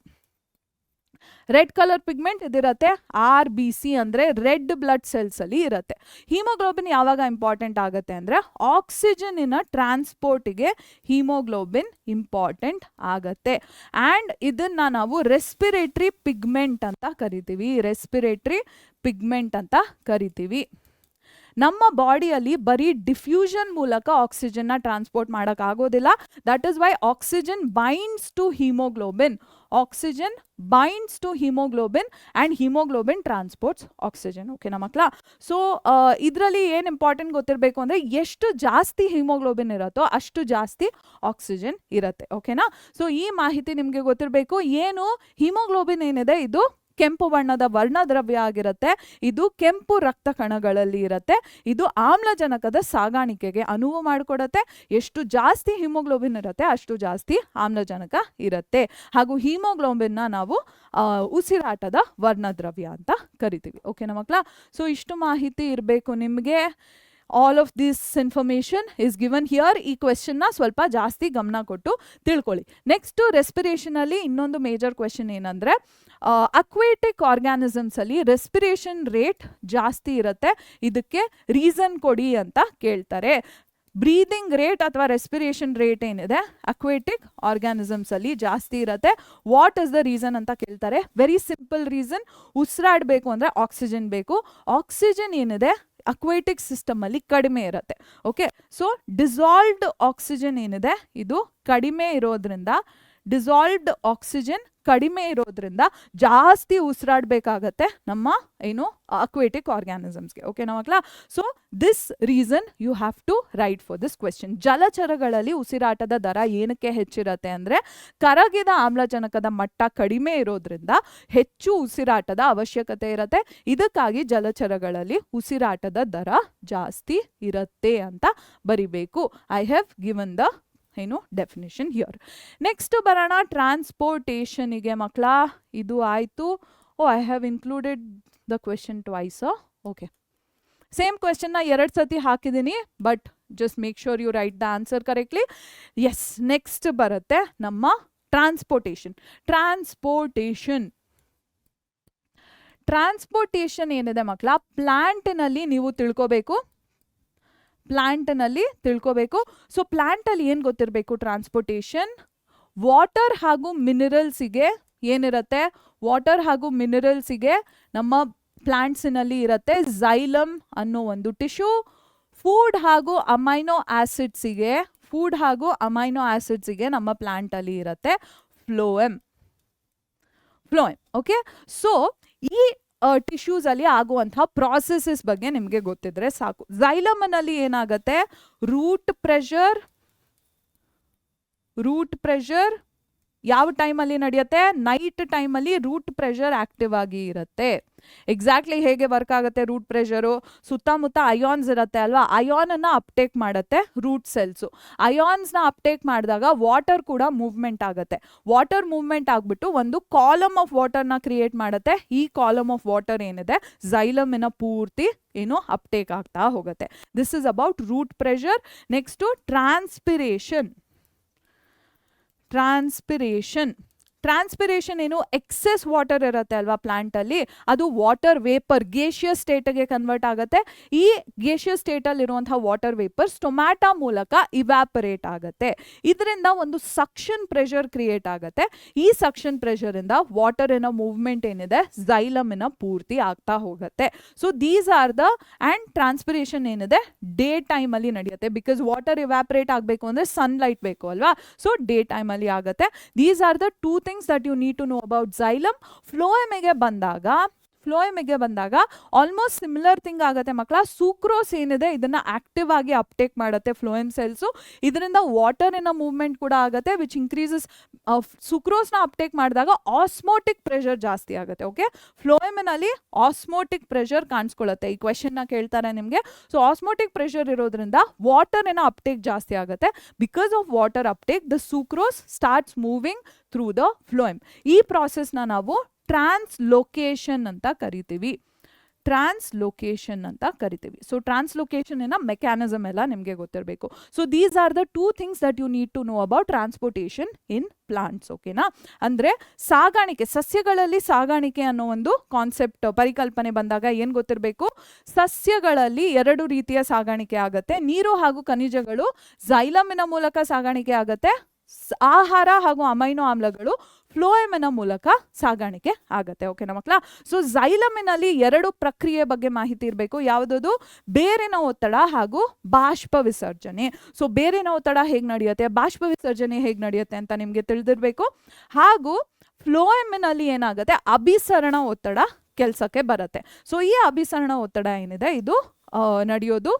ರೆಡ್ ಕಲರ್ ಪಿಗ್ಮೆಂಟ್ ಇದಿರತ್ತೆ. RBC ಅಂದ್ರೆ ರೆಡ್ ಬ್ಲಡ್ ಸೆಲ್ಸ್ ಅಲ್ಲಿ ಇರುತ್ತೆ. ಹಿಮೋಗ್ಲೋಬಿನ್ ಯಾವಾಗ ಇಂಪಾರ್ಟೆಂಟ್ ಆಗುತ್ತೆ ಅಂದ್ರೆ ಆಕ್ಸಿಜನ್ ಟ್ರಾನ್ಸ್ಪೋರ್ಟ್ಗೆ ಹಿಮೋಗ್ಲೋಬಿನ್ ಇಂಪಾರ್ಟೆಂಟ್ ಆಗತ್ತೆ. ಅಂಡ್ ಇದನ್ನ ನಾವು ರೆಸ್ಪಿರೇಟರಿ ಪಿಗ್ಮೆಂಟ್ ಅಂತ ಕರಿತೀವಿ. ರೆಸ್ಪಿರೇಟರಿ ಪಿಗ್ಮೆಂಟ್ ಅಂತ ಕರಿತೀವಿ. ನಮ್ಮ ಬಾಡಿಯಲ್ಲಿ ಬರೀ ಡಿಫ್ಯೂಷನ್ ಮೂಲಕ ಆಕ್ಸಿಜನ್ನ ಟ್ರಾನ್ಸ್ಪೋರ್ಟ್ ಮಾಡಕ್ ಆಗೋದಿಲ್ಲ. That is why oxygen binds to haemoglobin. Oxygen binds to haemoglobin and haemoglobin transports oxygen. ಓಕೆನಾ ಮಕ್ಕಳ? ಸೊ ಇದರಲ್ಲಿ ಏನು ಇಂಪಾರ್ಟೆಂಟ್ ಗೊತ್ತಿರಬೇಕು ಅಂದ್ರೆ ಎಷ್ಟು ಜಾಸ್ತಿ ಹಿಮೋಗ್ಲೋಬಿನ್ ಇರುತ್ತೋ ಅಷ್ಟು ಜಾಸ್ತಿ ಆಕ್ಸಿಜನ್ ಇರುತ್ತೆ. ಓಕೆನಾ? ಸೊ ಈ ಮಾಹಿತಿ ನಿಮಗೆ ಗೊತ್ತಿರಬೇಕು. ಏನು ಹಿಮೋಗ್ಲೋಬಿನ್ ಏನಿದೆ, ಇದು ಕೆಂಪು ಬಣ್ಣದ ವರ್ಣದ್ರವ್ಯ ಆಗಿರುತ್ತೆ. ಇದು ಕೆಂಪು ರಕ್ತ ಕಣಗಳಲ್ಲಿ ಇರುತ್ತೆ. ಇದು ಆಮ್ಲಜನಕದ ಸಾಗಾಣಿಕೆಗೆ ಅನುವು ಮಾಡಿಕೊಡುತ್ತೆ. ಎಷ್ಟು ಜಾಸ್ತಿ ಹಿಮೋಗ್ಲೋಬಿನ್ ಇರುತ್ತೆ ಅಷ್ಟು ಜಾಸ್ತಿ ಆಮ್ಲಜನಕ ಇರುತ್ತೆ. ಹಾಗೂ ಹಿಮೋಗ್ಲೋಬಿನ್ನ ನಾವು ಉಸಿರಾಟದ ವರ್ಣದ್ರವ್ಯ ಅಂತ ಕರಿತೀವಿ. ಓಕೆನಾ ಮಕ್ಕಳ? ಸೊ ಇಷ್ಟು ಮಾಹಿತಿ ಇರಬೇಕು ನಿಮಗೆ. All of this information is given here. ಈ ಕ್ವೆಶನ್ನ ಸ್ವಲ್ಪ ಜಾಸ್ತಿ ಗಮನ ಕೊಟ್ಟು ತಿಳ್ಕೊಳ್ಳಿ. ನೆಕ್ಸ್ಟ್ ರೆಸ್ಪಿರೇಷನ್ ಅಲ್ಲಿ ಇನ್ನೊಂದು ಮೇಜರ್ ಕ್ವೆಶನ್ ಏನಂದ್ರೆ, ಅಕ್ವೇಟಿಕ್ ಆರ್ಗ್ಯಾನಿಸಮ್ಸ್ ಅಲ್ಲಿ ರೆಸ್ಪಿರೇಷನ್ ರೇಟ್ ಜಾಸ್ತಿ ಇರುತ್ತೆ. ಇದಕ್ಕೆ ರೀಸನ್ ಕೊಡಿ ಅಂತ ಕೇಳ್ತಾರೆ. ಬ್ರೀದಿಂಗ್ ರೇಟ್ ಅಥವಾ ರೆಸ್ಪಿರೇಷನ್ ರೇಟ್ ಏನಿದೆ ಅಕ್ವೇಟಿಕ್ ಆರ್ಗ್ಯಾನಿಸಮ್ಸ್ ಅಲ್ಲಿ ಜಾಸ್ತಿ ಇರುತ್ತೆ. ವಾಟ್ ಇಸ್ ದ ರೀಸನ್ ಅಂತ ಕೇಳ್ತಾರೆ. ವೆರಿ ಸಿಂಪಲ್ ರೀಸನ್, ಉಸಿರಾಡಬೇಕು ಅಂದ್ರೆ ಆಕ್ಸಿಜನ್ ಬೇಕು. ಆಕ್ಸಿಜನ್ ಏನಿದೆ ಅಕ್ವೇಟಿಕ್ ಸಿಸ್ಟಮ್ ಅಲ್ಲಿ ಕಡಿಮೆ ಇರುತ್ತೆ. ಓಕೆ, ಸೊ ಡಿಸಾಲ್ವ್ಡ್ ಆಕ್ಸಿಜನ್ ಏನಿದೆ ಇದು ಕಡಿಮೆ ಇರೋದ್ರಿಂದ, ಡಿಸಾಲ್ವ್ಡ್ ಆಕ್ಸಿಜನ್ ಕಡಿಮೆ ಇರೋದ್ರಿಂದ ಜಾಸ್ತಿ ಉಸಿರಾಡಬೇಕಾಗತ್ತೆ ನಮ್ಮ ಏನು ಅಕ್ವೇಟಿಕ್ ಆರ್ಗ್ಯಾನಿಸಮ್ಸ್ಗೆ. ಓಕೆನಾ ಮಕ್ಕಳ? So this reason you have to write for this question. ಜಲಚರಗಳಲ್ಲಿ ಉಸಿರಾಟದ ದರ ಏನಕ್ಕೆ ಹೆಚ್ಚಿರುತ್ತೆ ಅಂದ್ರೆ ಕರಗಿದ ಆಮ್ಲಜನಕದ ಮಟ್ಟ ಕಡಿಮೆ ಇರೋದ್ರಿಂದ ಹೆಚ್ಚು ಉಸಿರಾಟದ ಅವಶ್ಯಕತೆ ಇರುತ್ತೆ. ಇದಕ್ಕಾಗಿ ಜಲಚರಗಳಲ್ಲಿ ಉಸಿರಾಟದ ದರ ಜಾಸ್ತಿ ಇರುತ್ತೆ ಅಂತ ಬರಿಬೇಕು. I have given the definition here. Next ಬರೋಣ ಟ್ರಾನ್ಸ್ಪೋರ್ಟೇಷನ್ಗೆ ಮಕ್ಕಳ. ಇದು ಆಯ್ತು. I have included the question twice. Okay, same question ನ 2 ಸತಿ ಹಾಕಿದ್ದೀನಿ, but just make sure you write the answer correctly. Yes, next ಬರುತ್ತೆ ನಮ್ಮ ಟ್ರಾನ್ಸ್ಪೋರ್ಟೇಷನ್. ಟ್ರಾನ್ಸ್ಪೋರ್ಟೇಷನ್ ಏನಿದೆ ಮಕ್ಕಳ, ಪ್ಲಾಂಟ್ನಲ್ಲಿ ನೀವು ತಿಳ್ಕೋಬೇಕು. ಸೊ ಪ್ಲಾಂಟ್ ಅಲ್ಲಿ ಏನ್ ಗೊತ್ತಿರಬೇಕು? ಟ್ರಾನ್ಸ್ಪೋರ್ಟೇಷನ್ ವಾಟರ್ ಹಾಗೂ ಮಿನರಲ್ಸಿಗೆ ಏನಿರುತ್ತೆ? ವಾಟರ್ ಹಾಗೂ ಮಿನರಲ್ಸಿಗೆ ನಮ್ಮ ಪ್ಲಾಂಟ್ಸಿನಲ್ಲಿ ಇರುತ್ತೆ ಝೈಲಮ್ ಅನ್ನೋ ಒಂದು ಟಿಶ್ಯೂ. ಫುಡ್ ಹಾಗೂ ಅಮೈನೋ ಆಸಿಡ್ಸಿಗೆ ನಮ್ಮ ಪ್ಲಾಂಟ್ ಅಲ್ಲಿ ಇರುತ್ತೆ ಫ್ಲೋಯಮ್. ಓಕೆ, ಸೊ ಈ ಟಿಶ್ಯೂಸ್ ಅಲ್ಲಿ ಆಗುವಂತಹ ಪ್ರಾಸೆಸಸ್ ಬಗ್ಗೆ ನಿಮಗೆ ಗೊತ್ತಿದ್ರೆ ಸಾಕು. ಝೈಲಮ್ ನಲ್ಲಿ ಏನಾಗುತ್ತೆ? ರೂಟ್ ಪ್ರೆಷರ್ ಯಾವ ಟೈಮಲ್ಲಿ ನಡೆಯುತ್ತೆ? ನೈಟ್ ಟೈಮಲ್ಲಿ ರೂಟ್ ಪ್ರೆಷರ್ ಆಕ್ಟಿವ್ ಆಗಿ ಇರುತ್ತೆ. ಎಕ್ಸಾಕ್ಟ್ಲಿ ಹೇಗೆ ವರ್ಕ್ ಆಗುತ್ತೆ ರೂಟ್ ಪ್ರೆಷರು? ಸುತ್ತಮುತ್ತ ಅಯಾನ್ಸ್ ಇರುತ್ತೆ ಅಲ್ವಾ, ಅಯಾನ್ ಅನ್ನ ಅಪ್ಟೇಕ್ ಮಾಡುತ್ತೆ ರೂಟ್ ಸೆಲ್ಸು. ಅಯಾನ್ಸ್ ನ ಅಪ್ಟೇಕ್ ಮಾಡಿದಾಗ ವಾಟರ್ ಕೂಡ ಮೂವ್ಮೆಂಟ್ ಆಗುತ್ತೆ. ವಾಟರ್ ಮೂವ್ಮೆಂಟ್ ಆಗ್ಬಿಟ್ಟು ಒಂದು ಕಾಲಮ್ ಆಫ್ ವಾಟರ್ ನ ಕ್ರಿಯೇಟ್ ಮಾಡುತ್ತೆ. ಈ ಕಾಲಮ್ ಆಫ್ ವಾಟರ್ ಏನಿದೆ ಝೈಲಮಿನ ಪೂರ್ತಿ ಅಪ್ಟೇಕ್ ಆಗ್ತಾ ಹೋಗುತ್ತೆ. This is about root pressure. Next transpiration. Transpiration ಏನು, ಎಕ್ಸೆಸ್ ವಾಟರ್ ಇರುತ್ತೆ ಅಲ್ವಾ ಪ್ಲಾಂಟ್ ಅಲ್ಲಿ, ಅದು ವಾಟರ್ ವೇಪರ್ ಗೇಷಿಯಸ್ ಸ್ಟೇಟ್ಗೆ ಕನ್ವರ್ಟ್ ಆಗುತ್ತೆ. ಈ ಗೇಷಿಯಸ್ ಸ್ಟೇಟ್ ಅಲ್ಲಿ ಇರುವಂತಹ ವಾಟರ್ ವೇಪರ್ ಸ್ಟೊಮ್ಯಾಟಾ ಮೂಲಕ ಇವ್ಯಾಪರೇಟ್ ಆಗುತ್ತೆ. ಇದರಿಂದ ಒಂದು ಸಕ್ಷನ್ ಪ್ರೆಷರ್ ಕ್ರಿಯೇಟ್ ಆಗುತ್ತೆ. ಈ ಸಕ್ಷನ್ ಪ್ರೆಷರ್ ಇಂದ ವಾಟರಿನ ಮೂವ್ಮೆಂಟ್ ಏನಿದೆ ಝೈಲಮಿನ ಪೂರ್ತಿ ಆಗ್ತಾ ಹೋಗುತ್ತೆ. So these are the and transpiration ಏನಿದೆ ಡೇ ಟೈಮ್ ಅಲ್ಲಿ ನಡೆಯುತ್ತೆ. ಬಿಕಾಸ್ ವಾಟರ್ ಇವ್ಯಾಪರೇಟ್ ಆಗಬೇಕು ಅಂದ್ರೆ ಸನ್ಲೈಟ್ ಬೇಕು ಅಲ್ವಾ. ಸೊ ಡೇ ಟೈಮ್ ಅಲ್ಲಿ ಆಗುತ್ತೆ. These are the two things that you need to know about xylem. ಫ್ಲೋಯೆಮೆಗೆ ಬಂದಾಗ ಆಲ್ಮೋಸ್ಟ್ ಸಿಮಿಲರ್ ಥಿಂಗ್ ಆಗುತ್ತೆ ಮಕ್ಕಳ. ಸೂಕ್ರೋಸ್ ಏನಿದೆ ಇದನ್ನ ಆಕ್ಟಿವ್ ಆಗಿ ಅಪ್ಟೇಕ್ ಮಾಡುತ್ತೆ ಫ್ಲೋಯೆಮ್ ಸೆಲ್ಸ್. ಇದರಿಂದ ವಾಟರಿನ ಮೂವ್ಮೆಂಟ್ ಕೂಡ ಆಗುತ್ತೆ ವಿಚ್ ಇನ್ಕ್ರೀಸಸ್. ಸುಕ್ರೋಸ್ನ ಅಪ್ಟೇಕ್ ಮಾಡಿದಾಗ ಆಸ್ಮೋಟಿಕ್ ಪ್ರೆಷರ್ ಜಾಸ್ತಿ ಆಗುತ್ತೆ. ಓಕೆ, ಫ್ಲೋಯೆಮಿನಲ್ಲಿ ಆಸ್ಮೋಟಿಕ್ ಪ್ರೆಷರ್ ಕಾಣಿಸ್ಕೊಳ್ಳುತ್ತೆ. ಈ ಕ್ವೆಶನ್ನ ಕೇಳ್ತಾರೆ ನಿಮಗೆ. ಸೊ ಆಸ್ಮೋಟಿಕ್ ಪ್ರೆಷರ್ ಇರೋದ್ರಿಂದ ವಾಟರಿನ ಅಪ್ಟೇಕ್ ಜಾಸ್ತಿ ಆಗುತ್ತೆ. Because of water uptake the sucrose starts moving through the phloem. ಈ ಪ್ರಾಸೆಸ್ನ ನಾವು ಟ್ರಾನ್ಸ್ಲೋಕೇಶನ್ ಅಂತ ಕರಿತೀವಿ. ಸೊ ಟ್ರಾನ್ಸ್ಲೋಕೇಶನ್ ಮೆಕ್ಯಾನಿಸಮ್ ಎಲ್ಲ ನಿಮಗೆ ಗೊತ್ತಿರಬೇಕು. So these are the two things that you need to know about transportation in plants. ಓಕೆನಾ. ಅಂದ್ರೆ ಸಾಗಾಣಿಕೆ, ಸಸ್ಯಗಳಲ್ಲಿ ಸಾಗಾಣಿಕೆ ಅನ್ನೋ ಒಂದು ಕಾನ್ಸೆಪ್ಟ್ ಪರಿಕಲ್ಪನೆ ಬಂದಾಗ ಏನ್ ಗೊತ್ತಿರಬೇಕು, ಸಸ್ಯಗಳಲ್ಲಿ 2 ರೀತಿಯ ಸಾಗಾಣಿಕೆ ಆಗತ್ತೆ. ನೀರು ಹಾಗೂ ಖನಿಜಗಳು ಝೈಲಮಿನ ಮೂಲಕ ಸಾಗಾಣಿಕೆ ಆಗತ್ತೆ. ಆಹಾರ ಹಾಗೂ ಅಮೈನೋ ಆಮ್ಲಗಳು ಫ್ಲೋಯೆಮಿನ ಮೂಲಕ ಸಾಗಾಣಿಕೆ ಆಗತ್ತೆ. ಓಕೆನಾ ಮಕ್ಕಳ. ಸೊ ಝೈಲಮಿನಲ್ಲಿ 2 ಪ್ರಕ್ರಿಯೆ ಬಗ್ಗೆ ಮಾಹಿತಿ ಇರಬೇಕು. ಯಾವುದದು, ಬೇರಿನ ಒತ್ತಡ ಹಾಗೂ ಬಾಷ್ಪ ವಿಸರ್ಜನೆ. ಸೊ ಬೇರಿನ ಒತ್ತಡ ಹೇಗೆ ನಡೆಯುತ್ತೆ, ಬಾಷ್ಪ ವಿಸರ್ಜನೆ ಹೇಗೆ ನಡೆಯುತ್ತೆ ಅಂತ ನಿಮಗೆ ತಿಳಿದಿರಬೇಕು. ಹಾಗೂ ಫ್ಲೋಯೆಮಿನಲ್ಲಿ ಏನಾಗುತ್ತೆ, ಅಭಿಸರಣ ಒತ್ತಡ ಕೆಲಸಕ್ಕೆ ಬರುತ್ತೆ. ಸೊ ಈ ಅಭಿಸರಣ ಒತ್ತಡ ಏನಿದೆ ಇದು ನಡೆಯೋದು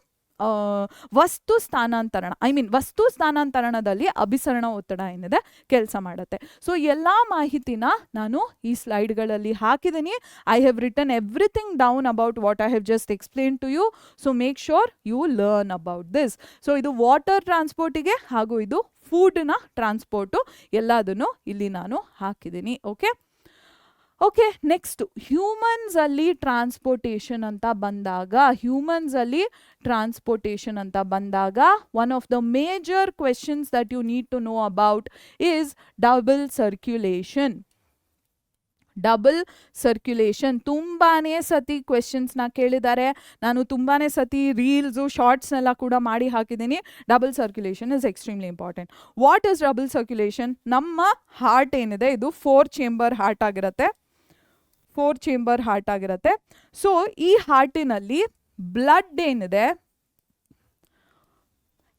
ವಸ್ತು ಸ್ಥಾನಾಂತರಣದಲ್ಲಿ ಅಭಿಸರಣ ಒತ್ತಡ ಏನಿದೆ ಕೆಲಸ ಮಾಡುತ್ತೆ. ಸೊ ಎಲ್ಲಾ ಮಾಹಿತಿನ ನಾನು ಈ ಸ್ಲೈಡ್ಗಳಲ್ಲಿ ಹಾಕಿದ್ದೀನಿ. I have written everything down about what I have just explain to you. So make sure you learn about this. So ಇದು ವಾಟರ್ ಟ್ರಾನ್ಸ್ಪೋರ್ಟಿಗೆ ಹಾಗೂ ಇದು ಫುಡ್ನ ಟ್ರಾನ್ಸ್ಪೋರ್ಟು ಎಲ್ಲದನ್ನು ಇಲ್ಲಿ ನಾನು ಹಾಕಿದ್ದೀನಿ. ಓಕೆ, ನೆಕ್ಸ್ಟ್ ಹ್ಯೂಮನ್ಸ್ ಅಲ್ಲಿ ಟ್ರಾನ್ಸ್ಪೋರ್ಟೇಷನ್ ಅಂತ ಬಂದಾಗ one of the major questions that you need to know about is double circulation. ತುಂಬಾನೇ ಸತಿ ಕ್ವೆಶನ್ಸ್ನ ಕೇಳಿದ್ದಾರೆ. ನಾನು ತುಂಬಾನೇ ಸತಿ ರೀಲ್ಸು ಶಾರ್ಟ್ಸ್ನೆಲ್ಲ ಕೂಡ ಮಾಡಿ ಹಾಕಿದ್ದೀನಿ. Double circulation is extremely important. What is double circulation? ನಮ್ಮ ಹಾರ್ಟ್ ಏನಿದೆ ಇದು 4 ಚೇಂಬರ್ ಹಾರ್ಟ್ ಆಗಿರುತ್ತೆ. ಸೊ ಈ ಹಾರ್ಟಿನಲ್ಲಿ ಬ್ಲಡ್ ಏನಿದೆ,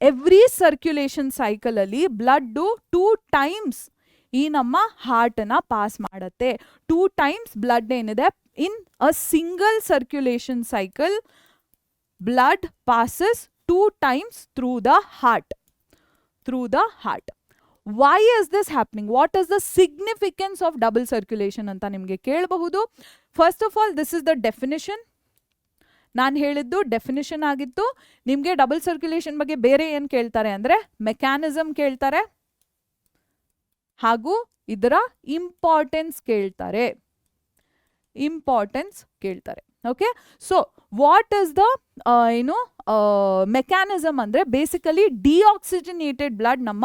ಎವ್ರಿ ಸರ್ಕ್ಯುಲೇಷನ್ ಸೈಕಲ್ ಅಲ್ಲಿ ಬ್ಲಡ್ 2 ಟೈಮ್ಸ್ ಈ ನಮ್ಮ ಹಾರ್ಟ್ನ ಪಾಸ್ ಮಾಡುತ್ತೆ. 2 ಟೈಮ್ಸ್ ಬ್ಲಡ್ ಏನಿದೆ in a single circulation cycle blood passes 2 times through the heart. Why is this happening? What is the significance of double circulation ಅಂತ ನಿಮಗೆ ಕೇಳಬಹುದು. First of all this is the definition. ನಾನು ಹೇಳಿದ್ದು ಡೆಫಿನಿಷನ್ ಆಗಿತ್ತು. ನಿಮಗೆ ಡಬಲ್ ಸರ್ಕ್ಯುಲೇಷನ್ ಬಗ್ಗೆ ಬೇರೆ ಏನು ಕೇಳ್ತಾರೆ ಅಂದರೆ ಮೆಕ್ಯಾನಿಸಮ್ ಕೇಳ್ತಾರೆ ಹಾಗೂ ಇದರ ಇಂಪಾರ್ಟೆನ್ಸ್ ಕೇಳ್ತಾರೆ. Okay, so what is the mechanism ಅಂದರೆ ಬೇಸಿಕಲಿ ಡಿಆಕ್ಸಿಜನೇಟೆಡ್ ಬ್ಲಡ್ ನಮ್ಮ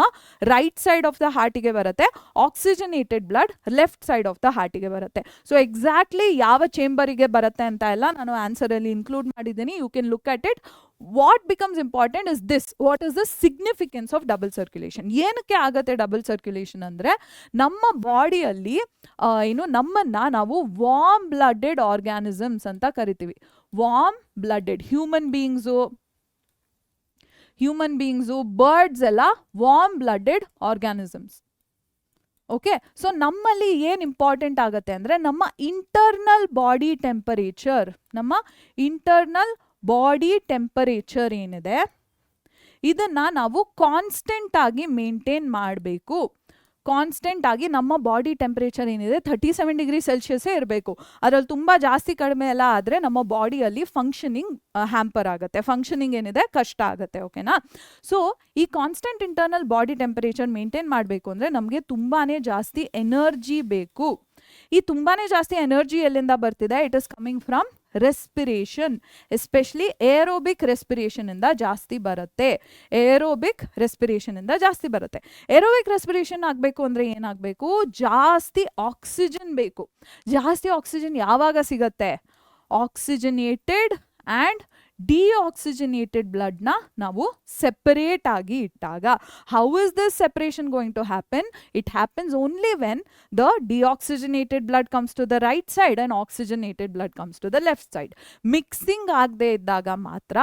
ರೈಟ್ ಸೈಡ್ ಆಫ್ ದ ಹಾರ್ಟಿಗೆ ಬರುತ್ತೆ, oxygenated blood left side of the ಹಾರ್ಟಿಗೆ ಬರುತ್ತೆ. ಸೊ ಎಕ್ಸಾಕ್ಟ್ಲಿ ಯಾವ ಚೇಂಬರಿಗೆ ಬರುತ್ತೆ ಅಂತ ಎಲ್ಲ ನಾನು ಆನ್ಸರಲ್ಲಿ ಇನ್ಕ್ಲೂಡ್ ಮಾಡಿದ್ದೀನಿ. You can look at it. What becomes important is this, what is the significance of double circulation. ಏನಕ್ಕೆ ಆಗತ್ತೆ ಡಬಲ್ ಸರ್ಕ್ಯುಲೇಷನ್ ಅಂದರೆ ನಮ್ಮ ಬಾಡಿಯಲ್ಲಿ ನಮ್ಮನ್ನ ನಾವು ವಾರ್ಮ್ ಬ್ಲಡೆಡ್ ಆರ್ಗ್ಯಾನಿಸಮ್ಸ್ ಅಂತ ಕರಿತೀವಿ. Warm blooded human beings birds ಎಲ್ಲ warm blooded organisms. Okay, so ನಮ್ಮಲ್ಲಿ ಏನು ಇಂಪಾರ್ಟೆಂಟ್ ಆಗುತ್ತೆ ಅಂದರೆ ನಮ್ಮ ಇಂಟರ್ನಲ್ ಬಾಡಿ ಟೆಂಪರೇಚರ್ ಏನಿದೆ ಇದನ್ನ ನಾವು ಕಾನ್ಸ್ಟೆಂಟ್ ಆಗಿ ಮೇಂಟೈನ್ ಮಾಡಬೇಕು. ಕಾನ್ಸ್ಟೆಂಟ್ ಆಗಿ ನಮ್ಮ ಬಾಡಿ ಟೆಂಪರೇಚರ್ ಏನಿದೆ 37 ಡಿಗ್ರಿ ಸೆಲ್ಸಿಯಸ್ಸೇ ಇರಬೇಕು. ಅದರಲ್ಲಿ ತುಂಬ ಜಾಸ್ತಿ ಕಡಿಮೆ ಎಲ್ಲ ಆದರೆ ನಮ್ಮ ಬಾಡಿಯಲ್ಲಿ ಫಂಕ್ಷನಿಂಗ್ ಹ್ಯಾಂಪರ್ ಆಗುತ್ತೆ, ಫಂಕ್ಷನಿಂಗ್ ಏನಿದೆ ಕಷ್ಟ ಆಗುತ್ತೆ. ಓಕೆನಾ. ಸೊ ಈ constant internal body temperature maintain ಮಾಡಬೇಕು ಅಂದರೆ ನಮಗೆ ತುಂಬಾ ಜಾಸ್ತಿ ಎನರ್ಜಿ ಬೇಕು. ಈ ತುಂಬಾನೇ ಜಾಸ್ತಿ ಎನರ್ಜಿ ಎಲ್ಲಿಂದ ಬರ್ತಿದೆ? It is coming from respiration, especially aerobic respiration ಇಂದ ಜಾಸ್ತಿ ಬರುತ್ತೆ. ಏರೋಬಿಕ್ ರೆಸ್ಪಿರೇಷನ್ ಇಂದ ಜಾಸ್ತಿ ಬರುತ್ತೆ. ಏರೋಬಿಕ್ ರೆಸ್ಪಿರೇಷನ್ ಆಗಬೇಕು ಅಂದರೆ ಏನಾಗಬೇಕು? ಜಾಸ್ತಿ ಆಕ್ಸಿಜನ್ ಬೇಕು. ಜಾಸ್ತಿ ಆಕ್ಸಿಜನ್ ಯಾವಾಗ ಸಿಗತ್ತೆ? ಆಕ್ಸಿಜನೇಟೆಡ್ ಆ್ಯಂಡ್ ಡಿಆಕ್ಸಿಜನೇಟೆಡ್ ಬ್ಲಡ್ನ ನಾವು ಸೆಪರೇಟ್ ಆಗಿ ಇಟ್ಟಾಗ. How is this separation going to happen? It happens only when the deoxygenated blood comes to the right side and oxygenated blood comes to the left side. Mixing ಆಗದೆ ಇದ್ದಾಗ ಮಾತ್ರ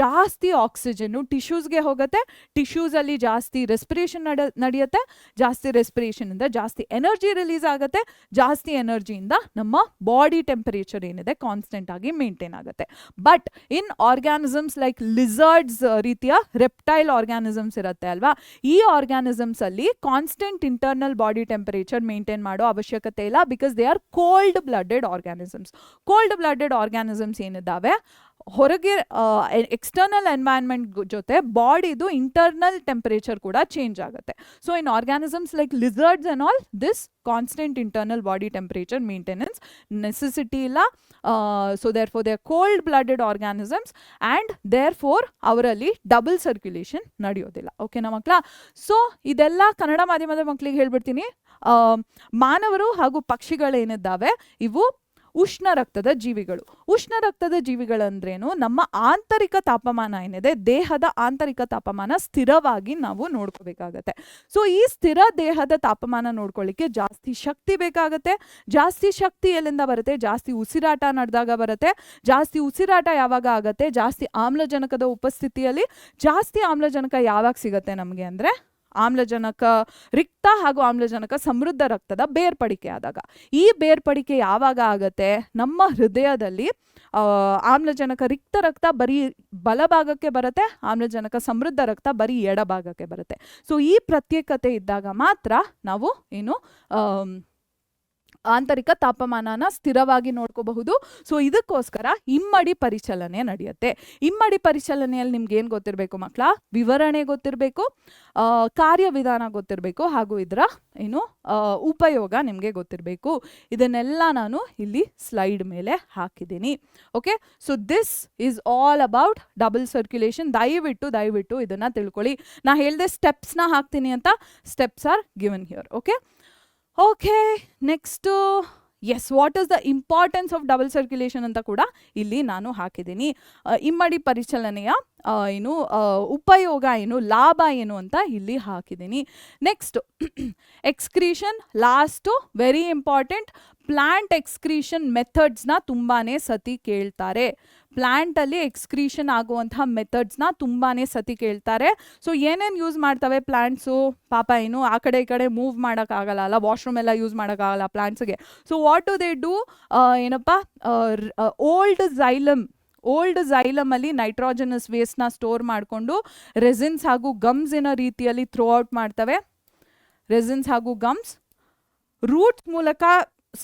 ಜಾಸ್ತಿ ಆಕ್ಸಿಜನ್ನು ಟಿಶ್ಯೂಸ್ಗೆ ಹೋಗುತ್ತೆ. ಟಿಶ್ಯೂಸಲ್ಲಿ ಜಾಸ್ತಿ ರೆಸ್ಪಿರೇಷನ್ ನಡೆಯುತ್ತೆ. ಜಾಸ್ತಿ ರೆಸ್ಪಿರೇಷನಿಂದ ಜಾಸ್ತಿ ಎನರ್ಜಿ ರಿಲೀಸ್ ಆಗುತ್ತೆ. ಜಾಸ್ತಿ ಎನರ್ಜಿಯಿಂದ ನಮ್ಮ ಬಾಡಿ ಟೆಂಪರೇಚರ್ ಏನಿದೆ ಕಾನ್ಸ್ಟೆಂಟ್ ಆಗಿ ಮೇಂಟೈನ್ ಆಗುತ್ತೆ. But in organisms like lizards ರೀತಿಯ ರೆಪ್ಟೈಲ್ ಆರ್ಗ್ಯಾನಿಸಮ್ಸ್ ಇರುತ್ತೆ ಅಲ್ವಾ, ಈ ಆರ್ಗ್ಯಾನಿಸಮ್ಸ್ ಅಲ್ಲಿ constant internal body temperature maintain ಮಾಡೋ ಅವಶ್ಯಕತೆ ಇಲ್ಲ. Because they are cold blooded organisms. Cold blooded organisms ಏನಿದ್ದಾವೆ, ಹೊರಗೆ ಎಕ್ಸ್ಟರ್ನಲ್ ಎನ್ವೈರನ್ಮೆಂಟ್ ಜೊತೆ ಬಾಡಿದು ಇಂಟರ್ನಲ್ ಟೆಂಪರೇಚರ್ ಕೂಡ ಚೇಂಜ್ ಆಗುತ್ತೆ. So in organisms like lizards and all, this constant internal body temperature maintenance necessity ಇಲ್ಲ. So there four they are cold blooded organisms and therefore ಅವರಲ್ಲಿ ಡಬಲ್ ಸರ್ಕ್ಯುಲೇಷನ್ ನಡೆಯೋದಿಲ್ಲ. ಓಕೆನಾ ಮಕ್ಕಳ? ಸೊ ಇದೆಲ್ಲ ಕನ್ನಡ ಮಾಧ್ಯಮದ ಮಕ್ಕಳಿಗೆ ಹೇಳ್ಬಿಡ್ತೀನಿ. ಮಾನವರು ಹಾಗೂ ಪಕ್ಷಿಗಳೇನಿದ್ದಾವೆ ಇವು ಉಷ್ಣ ರಕ್ತದ ಜೀವಿಗಳು. ಉಷ್ಣ ರಕ್ತದ ಜೀವಿಗಳಂದ್ರೇನು? ನಮ್ಮ ಆಂತರಿಕ ತಾಪಮಾನ ಏನಿದೆ, ದೇಹದ ಆಂತರಿಕ ತಾಪಮಾನ ಸ್ಥಿರವಾಗಿ ನಾವು ನೋಡ್ಕೋಬೇಕಾಗತ್ತೆ. ಸೊ ಈ ಸ್ಥಿರ ದೇಹದ ತಾಪಮಾನ ನೋಡ್ಕೊಳ್ಳಿಕ್ಕೆ ಜಾಸ್ತಿ ಶಕ್ತಿ ಬೇಕಾಗತ್ತೆ. ಜಾಸ್ತಿ ಶಕ್ತಿ ಎಲ್ಲಿಂದ ಬರುತ್ತೆ? ಜಾಸ್ತಿ ಉಸಿರಾಟ ನಡೆದಾಗ ಬರುತ್ತೆ. ಜಾಸ್ತಿ ಉಸಿರಾಟ ಯಾವಾಗ ಆಗತ್ತೆ? ಜಾಸ್ತಿ ಆಮ್ಲಜನಕದ ಉಪಸ್ಥಿತಿಯಲ್ಲಿ. ಜಾಸ್ತಿ ಆಮ್ಲಜನಕ ಯಾವಾಗ ಸಿಗತ್ತೆ ನಮಗೆ ಅಂದರೆ ಆಮ್ಲಜನಕ ರಿಕ್ತ ಹಾಗೂ ಆಮ್ಲಜನಕ ಸಮೃದ್ಧ ರಕ್ತದ ಬೇರ್ಪಡಿಕೆ ಆದಾಗ. ಈ ಬೇರ್ಪಡಿಕೆ ಯಾವಾಗ ಆಗತ್ತೆ? ನಮ್ಮ ಹೃದಯದಲ್ಲಿ ಆಮ್ಲಜನಕ ರಿಕ್ತ ರಕ್ತ ಬರೀ ಬಲಭಾಗಕ್ಕೆ ಬರುತ್ತೆ, ಆಮ್ಲಜನಕ ಸಮೃದ್ಧ ರಕ್ತ ಬರೀ ಎಡಭಾಗಕ್ಕೆ ಬರುತ್ತೆ. ಸೊ ಈ ಪ್ರತ್ಯೇಕತೆ ಇದ್ದಾಗ ಮಾತ್ರ ನಾವು ಏನು ಆಂತರಿಕ ತಾಪಮಾನನ ಸ್ಥಿರವಾಗಿ ನೋಡ್ಕೋಬಹುದು. ಸೊ ಇದಕ್ಕೋಸ್ಕರ ಇಮ್ಮಡಿ ಪರಿಚಲನೆ ನಡೆಯುತ್ತೆ. ಇಮ್ಮಡಿ ಪರಿಚಲನೆಯಲ್ಲಿ ನಿಮ್ಗೆ ಏನು ಗೊತ್ತಿರಬೇಕು ಮಕ್ಕಳ? ವಿವರಣೆ ಗೊತ್ತಿರಬೇಕು, ಕಾರ್ಯವಿಧಾನ ಗೊತ್ತಿರಬೇಕು, ಹಾಗೂ ಇದರ ಏನು ಉಪಯೋಗ ನಿಮಗೆ ಗೊತ್ತಿರಬೇಕು. ಇದನ್ನೆಲ್ಲ ನಾನು ಇಲ್ಲಿ ಸ್ಲೈಡ್ ಮೇಲೆ ಹಾಕಿದ್ದೀನಿ. Okay, so this is all about double circulation. ದಯವಿಟ್ಟು ಇದನ್ನ ತಿಳ್ಕೊಳ್ಳಿ. ನಾ ಹೇಳಿದೆ ಸ್ಟೆಪ್ಸ್ನ ಹಾಕ್ತೀನಿ ಅಂತ. Steps are given here. Okay, next yes, what is the importance of double circulation ಅಂತ ಕೂಡ ಇಲ್ಲಿ ನಾನು ಹಾಕಿದ್ದೀನಿ. ಇಮ್ಮಡಿ ಪರಿಚಲನೆಯ ಏನು ಉಪಯೋಗ ಏನು, ಲಾಭ ಏನು ಅಂತ ಇಲ್ಲಿ ಹಾಕಿದ್ದೀನಿ. Next excretion, last very important. Plant excretion ಮೆಥಡ್ಸ್ನ ತುಂಬಾ ಸತಿ ಕೇಳ್ತಾರೆ. ಪ್ಲಾಂಟಲ್ಲಿ ಎಕ್ಸ್ಕ್ರೀಷನ್ ಆಗುವಂತಹ ಮೆಥಡ್ಸ್ನ ತುಂಬಾ ಸತಿ ಕೇಳ್ತಾರೆ. ಸೊ ಏನೇನು ಯೂಸ್ ಮಾಡ್ತವೆ ಪ್ಲಾಂಟ್ಸು? ಪಾಪ ಏನು ಆ ಕಡೆ ಈ ಕಡೆ ಮೂವ್ ಮಾಡೋಕ್ಕಾಗಲ್ಲ ಅಲ್ಲ, ವಾಶ್ರೂಮ್ ಎಲ್ಲ ಯೂಸ್ ಮಾಡೋಕ್ಕಾಗಲ್ಲ ಪ್ಲಾಂಟ್ಸ್ಗೆ. So what do they do? ಏನಪ್ಪ, ಓಲ್ಡ್ ಝೈಲಮ್ ಅಲ್ಲಿ ನೈಟ್ರೋಜನಸ್ ವೇಸ್ಟ್ನ ಸ್ಟೋರ್ ಮಾಡಿಕೊಂಡು ರೆಸಿನ್ಸ್ ಹಾಗೂ ಗಮ್ಸಿನ ರೀತಿಯಲ್ಲಿ ಥ್ರೋ ಔಟ್ ಮಾಡ್ತವೆ. ರೆಸಿನ್ಸ್ ಹಾಗೂ ಗಮ್ಸ್ ರೂಟ್ಸ್ ಮೂಲಕ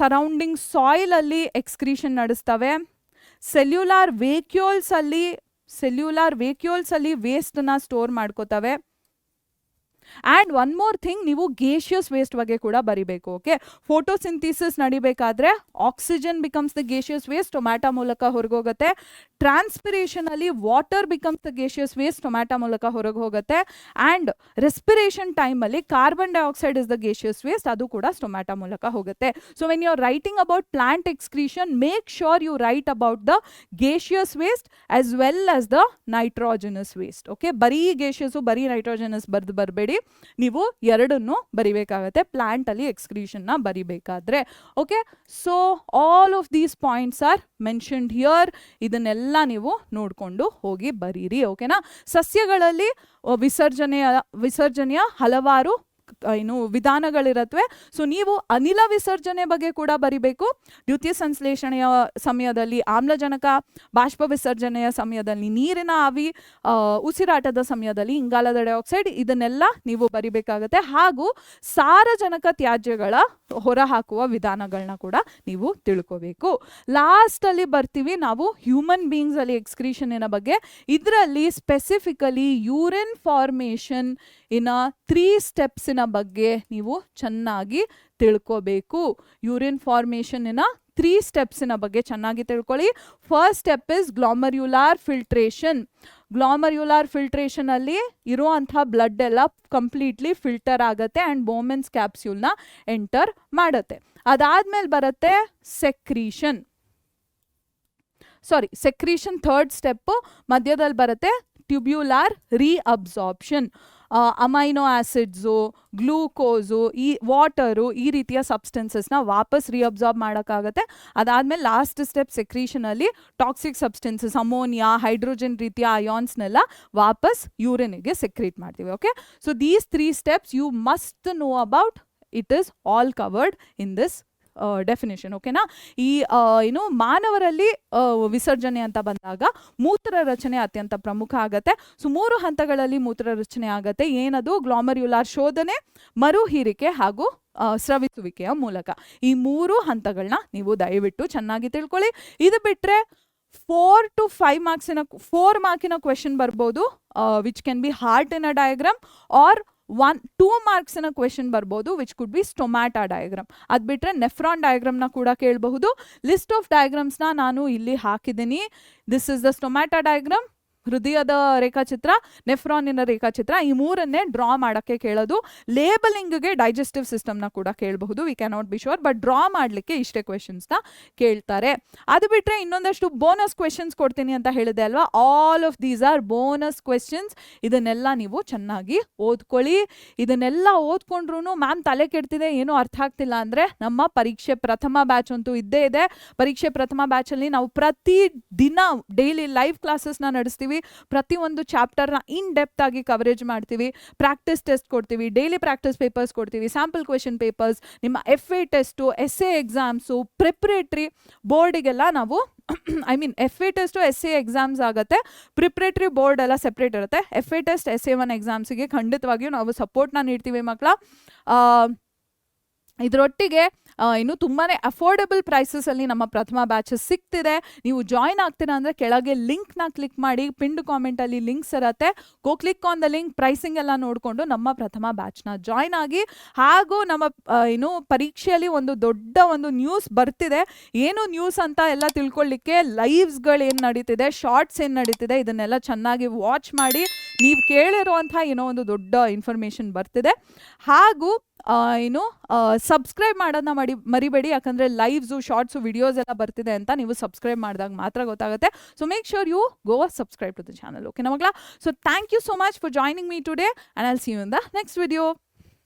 ಸರೌಂಡಿಂಗ್ ಸಾಯಿಲ್ ಅಲ್ಲಿ ಎಕ್ಸ್ಕ್ರೀಷನ್ ನಡೆಸ್ತವೆ. ಸೆಲ್ಯುಲಾರ್ ವೇಕ್ಯೂಲ್ಸ್ ಅಲ್ಲಿ ವೇಸ್ಟ್ನ ಸ್ಟೋರ್ ಮಾಡ್ಕೋತವೆ. ಆ್ಯಂಡ್ ಒನ್ ಮೋರ್ ಥಿಂಗ್, ನೀವು ಗೇಷಿಯಸ್ ವೇಸ್ಟ್ ಬಗ್ಗೆ ಕೂಡ ಬರಿಬೇಕು. ಓಕೆ, ಫೋಟೋಸಿಂಥಿಸಿಸ್ ನಡಿಬೇಕಾದ್ರೆ oxygen becomes the gaseous waste, stomata ಮೂಲಕ ಹೊರಗೋಗುತ್ತೆ. ಟ್ರಾನ್ಸ್ಪಿರೇಷನ್ ಅಲ್ಲಿ water becomes the gaseous waste, stomata ಮೂಲಕ ಹೊರಗೆ ಹೋಗುತ್ತೆ. ಆ್ಯಂಡ್ ರೆಸ್ಪಿರೇಷನ್ ಟೈಮಲ್ಲಿ carbon dioxide is the gaseous waste, ಅದು ಕೂಡ ಟೊಮ್ಯಾಟೊ ಮೂಲಕ ಹೋಗುತ್ತೆ. So when you are writing about plant excretion, make sure you write about the gaseous waste as well as the nitrogenous waste. Okay, ಬರೀ ಗೇಷಿಯಸ್ಸು ಬರೀ ನೈಟ್ರೋಜನಸ್ ಬರಬೇಡಿ, ನೀವು ಎರಡನ್ನು ಬರಿಬೇಕಾಗತ್ತೆ ಪ್ಲಾಂಟ್ ಅಲ್ಲಿ ಎಕ್ಸ್ಕ್ರೀಷನ್ ನ ಬರಿಬೇಕಾದ್ರೆ. Okay, so all of these points are mentioned here. ಇದನ್ನೆಲ್ಲ ನೀವು ನೋಡ್ಕೊಂಡು ಹೋಗಿ ಬರೀರಿ. ಓಕೆನಾ? ಸಸ್ಯಗಳಲ್ಲಿ ವಿಸರ್ಜನೆಯ ಹಲವಾರು ಏನು ವಿಧಾನಗಳಿರತ್ವೆ. ಸೊ ನೀವು ಅನಿಲ ವಿಸರ್ಜನೆ ಬಗ್ಗೆ ಕೂಡ ಬರಿಬೇಕು. ದ್ಯುತಿ ಸಂಶ್ಲೇಷಣೆಯ ಸಮಯದಲ್ಲಿ ಆಮ್ಲಜನಕ, ಬಾಷ್ಪ ವಿಸರ್ಜನೆಯ ಸಮಯದಲ್ಲಿ ನೀರಿನ ಆವಿ, ಉಸಿರಾಟದ ಸಮಯದಲ್ಲಿ ಇಂಗಾಲದ ಡೈಆಕ್ಸೈಡ್, ಇದನ್ನೆಲ್ಲ ನೀವು ಬರಿಬೇಕಾಗತ್ತೆ. ಹಾಗೂ ಸಾರಜನಕ ತ್ಯಾಜ್ಯಗಳ ಹೊರಹಾಕುವ ವಿಧಾನಗಳನ್ನ ಕೂಡ ನೀವು ತಿಳ್ಕೋಬೇಕು. ಲಾಸ್ಟ್ ಅಲ್ಲಿ ಬರ್ತೀವಿ ನಾವು ಹ್ಯೂಮನ್ ಬೀಯಿಂಗ್ಸ್ ಅಲ್ಲಿ ಎಕ್ಸ್ಕ್ರೀಷನ್ ಬಗ್ಗೆ. ಇದರಲ್ಲಿ ಸ್ಪೆಸಿಫಿಕಲಿ ಯೂರಿನ್ ಫಾರ್ಮೇಷನ್ ಇನ್ನ 3 ಸ್ಟೆಪ್ಸಿನ ಬಗ್ಗೆ ನೀವು ಚೆನ್ನಾಗಿ ತಿಳ್ಕೋಬೇಕು. ಯೂರಿನ್ ಫಾರ್ಮೇಷನ್ ಇನ್ನ 3 ಸ್ಟೆಪ್ಸಿನ ಬಗ್ಗೆ ಚೆನ್ನಾಗಿ ತಿಳ್ಕೊಳ್ಳಿ. First step is glomerular filtration. Glomerular filtration ಅಲ್ಲಿ ಇರುವಂಥ ಬ್ಲಡ್ ಎಲ್ಲ ಕಂಪ್ಲೀಟ್ಲಿ ಫಿಲ್ಟರ್ ಆಗುತ್ತೆ ಆ್ಯಂಡ್ ಬೋಮೆನ್ಸ್ ಕ್ಯಾಪ್ಸ್ಯೂಲ್ನ ಎಂಟರ್ ಮಾಡುತ್ತೆ. ಅದಾದ್ಮೇಲೆ ಬರುತ್ತೆ ಸೆಕ್ರೀಷನ್. ಥರ್ಡ್ ಸ್ಟೆಪ್ ಮಧ್ಯದಲ್ಲಿ ಬರುತ್ತೆ tubular reabsorption. Amino acids, glucose, ಈ ವಾಟರು, ಈ ರೀತಿಯ ಸಬ್ಸ್ಟೆನ್ಸಸ್ನ ವಾಪಸ್ ರೀಅಬ್ಸಾರ್ಬ್ ಮಾಡೋಕ್ಕಾಗತ್ತೆ. ಅದಾದಮೇಲೆ ಲಾಸ್ಟ್ ಸ್ಟೆಪ್ ಸೆಕ್ರೀಷನಲ್ಲಿ ಟಾಕ್ಸಿಕ್ ಸಬ್ಸ್ಟೆನ್ಸಸ್, ಅಮೋನಿಯಾ, ಹೈಡ್ರೋಜನ್ ರೀತಿಯ ಅಯಾನ್ಸ್ನೆಲ್ಲ ವಾಪಸ್ ಯೂರಿನಿಗೆ ಸೆಕ್ರೀಟ್ ಮಾಡ್ತೀವಿ. Okay, so these 3 steps you must know about. It is all covered in this definition. ಓಕೆನಾ. ಈ ಏನು ಮಾನವರಲ್ಲಿ ವಿಸರ್ಜನೆ ಅಂತ ಬಂದಾಗ ಮೂತ್ರ ರಚನೆ ಅತ್ಯಂತ ಪ್ರಮುಖ ಆಗುತ್ತೆ. ಸೊ 3 ಹಂತಗಳಲ್ಲಿ ಮೂತ್ರ ರಚನೆ ಆಗುತ್ತೆ. ಏನದು? ಗ್ಲಾಮರ್ಯುಲಾರ್ ಶೋಧನೆ, ಮರು ಹೀರಿಕೆ ಹಾಗೂ ಸ್ರವಿಸುವಿಕೆಯ ಮೂಲಕ. ಈ 3 ಹಂತಗಳನ್ನ ನೀವು ದಯವಿಟ್ಟು ಚೆನ್ನಾಗಿ ತಿಳ್ಕೊಳ್ಳಿ. ಇದು ಬಿಟ್ಟರೆ 4 to 5 ಮಾರ್ಕ್ಸಿನ ಕ್ವೆಶನ್ ಬರ್ಬೋದು, which can be heart in a diagram, or 2 ಮಾರ್ಕ್ಸಿನ ಕ್ವೆಶನ್ ಬರ್ಬೋದು, which could be stomata diagram. ಅದು ಬಿಟ್ಟರೆ ನೆಫ್ರಾನ್ ಡಯಾಗ್ರಾಮ್ನ ಕೂಡ ಕೇಳಬಹುದು. ಲಿಸ್ಟ್ ಆಫ್ ಡಯಾಗ್ರಾಮ್ಸ್ನ ನಾನು ಇಲ್ಲಿ ಹಾಕಿದ್ದೀನಿ. This is the stomata diagram, ಹೃದಯದ ರೇಖಾಚಿತ್ರ, ನೆಫ್ರಾನಿನ ರೇಖಾಚಿತ್ರ. ಈ 3ಅನ್ನೇ ಡ್ರಾ ಮಾಡೋಕ್ಕೆ ಕೇಳೋದು. ಲೇಬಲಿಂಗ್ಗೆ ಡೈಜೆಸ್ಟಿವ್ ಸಿಸ್ಟಮ್ನ ಕೂಡ ಕೇಳಬಹುದು. We can not be sure, but draw ಮಾಡಲಿಕ್ಕೆ ಇಷ್ಟೇ ಕ್ವೆಶನ್ಸ್ನ ಕೇಳ್ತಾರೆ. ಅದು ಬಿಟ್ಟರೆ ಇನ್ನೊಂದಷ್ಟು ಬೋನಸ್ ಕ್ವೆಶನ್ಸ್ ಕೊಡ್ತೀನಿ ಅಂತ ಹೇಳಿದೆ ಅಲ್ವಾ. All of these are bonus questions. ಇದನ್ನೆಲ್ಲ ನೀವು ಚೆನ್ನಾಗಿ ಓದ್ಕೊಳ್ಳಿ. ಇದನ್ನೆಲ್ಲ ಓದ್ಕೊಂಡ್ರು ಮ್ಯಾಮ್ ತಲೆ ಕೆಡ್ತಿದೆ, ಏನೂ ಅರ್ಥ ಆಗ್ತಿಲ್ಲ ಅಂದರೆ ನಮ್ಮ ಪರೀಕ್ಷೆ ಪ್ರಥಮ ಬ್ಯಾಚ್ ಅಂತೂ ಇದ್ದೇ ಇದೆ. ಪರೀಕ್ಷೆ ಪ್ರಥಮ ಬ್ಯಾಚಲ್ಲಿ ನಾವು ಪ್ರತಿ ದಿನ ಡೈಲಿ ಲೈವ್ ಕ್ಲಾಸಸ್ನ ನಡೆಸ್ತೀವಿ. ಪ್ರತಿಯೊಂದು ಚಾಪ್ಟರ್ನ ಇನ್ ಡೆಪ್ತ್ ಆಗಿ ಕವರೇಜ್ ಮಾಡ್ತೀವಿ. ಪ್ರಾಕ್ಟೀಸ್ ಟೆಸ್ಟ್ ಕೊಡ್ತೀವಿ, ಡೈಲಿ ಪ್ರಾಕ್ಟೀಸ್ ಪೇಪರ್ಸ್ ಕೊಡ್ತೀವಿ, ಸ್ಯಾಂಪಲ್ ಕ್ವೆಶನ್ ಪೇಪರ್ಸ್, ನಿಮ್ಮ FA test, SA exams, preparatory ಬೋರ್ಡಿಗೆಲ್ಲ ನಾವು FA ಟೆಸ್ಟು SA ಎಕ್ಸಾಮ್ಸ್ ಆಗುತ್ತೆ. ಪ್ರಿಪ್ರೇಟ್ರಿ ಬೋರ್ಡ್ ಎಲ್ಲ ಸೆಪ್ರೇಟ್ ಇರುತ್ತೆ. FA ಟೆಸ್ಟ್ SA1 ಎಕ್ಸಾಮ್ಸಿಗೆ ಖಂಡಿತವಾಗಿಯೂ ನಾವು ಸಪೋರ್ಟ್ನ ನೀಡ್ತೀವಿ ಮಕ್ಕಳ. ಇದರೊಟ್ಟಿಗೆ ಇನ್ನು ತುಂಬಾ ಅಫೋರ್ಡೆಬಲ್ ಪ್ರೈಸಸಲ್ಲಿ ನಮ್ಮ ಪ್ರಥಮ ಬ್ಯಾಚಸ್ ಸಿಗ್ತಿದೆ. ನೀವು ಜಾಯ್ನ್ ಆಗ್ತೀರಾ ಅಂದರೆ ಕೆಳಗೆ ಲಿಂಕ್ನ ಕ್ಲಿಕ್ ಮಾಡಿ, ಪಿಂಡ್ ಕಾಮೆಂಟಲ್ಲಿ ಲಿಂಕ್ಸ್ ಇರುತ್ತೆ. Go click on the link, pricing ಎಲ್ಲ ನೋಡಿಕೊಂಡು ನಮ್ಮ ಪ್ರಥಮ ಬ್ಯಾಚ್ನ ಜಾಯ್ನ್ ಆಗಿ. ಹಾಗೂ ನಮ್ಮ ಪರೀಕ್ಷೆಯಲ್ಲಿ ಒಂದು ದೊಡ್ಡ ಒಂದು ನ್ಯೂಸ್ ಬರ್ತಿದೆ. ಏನು ನ್ಯೂಸ್ ಅಂತ ಎಲ್ಲ ತಿಳ್ಕೊಳ್ಳಿಕ್ಕೆ ಲೈವ್ಸ್ಗಳು ಏನು ನಡೀತಿದೆ, ಶಾರ್ಟ್ಸ್ ಏನು ನಡೀತಿದೆ, ಇದನ್ನೆಲ್ಲ ಚೆನ್ನಾಗಿ ವಾಚ್ ಮಾಡಿ. ನೀವು ಕೇಳಿರುವಂಥ ಏನೋ ಒಂದು ದೊಡ್ಡ ಇನ್ಫಾರ್ಮೇಷನ್ ಬರ್ತಿದೆ. ಹಾಗೂ ಸಬ್ಸ್ಕ್ರೈಬ್ ಮಾಡೋದನ್ನ ಮರಿಬೇಡಿ. ಯಾಕಂದರೆ ಲೈವ್ಸು, ಶಾರ್ಟ್ಸು, ವಿಡಿಯೋಸ್ ಎಲ್ಲ ಬರ್ತಿದೆ ಅಂತ ನೀವು ಸಬ್ಸ್ಕ್ರೈಬ್ ಮಾಡಿದಾಗ ಮಾತ್ರ ಗೊತ್ತಾಗುತ್ತೆ. So make sure you go subscribe to the channel. Okay ನಮಗ್ಲಾ. So thank you so much for joining me today and I'll see you in the next video.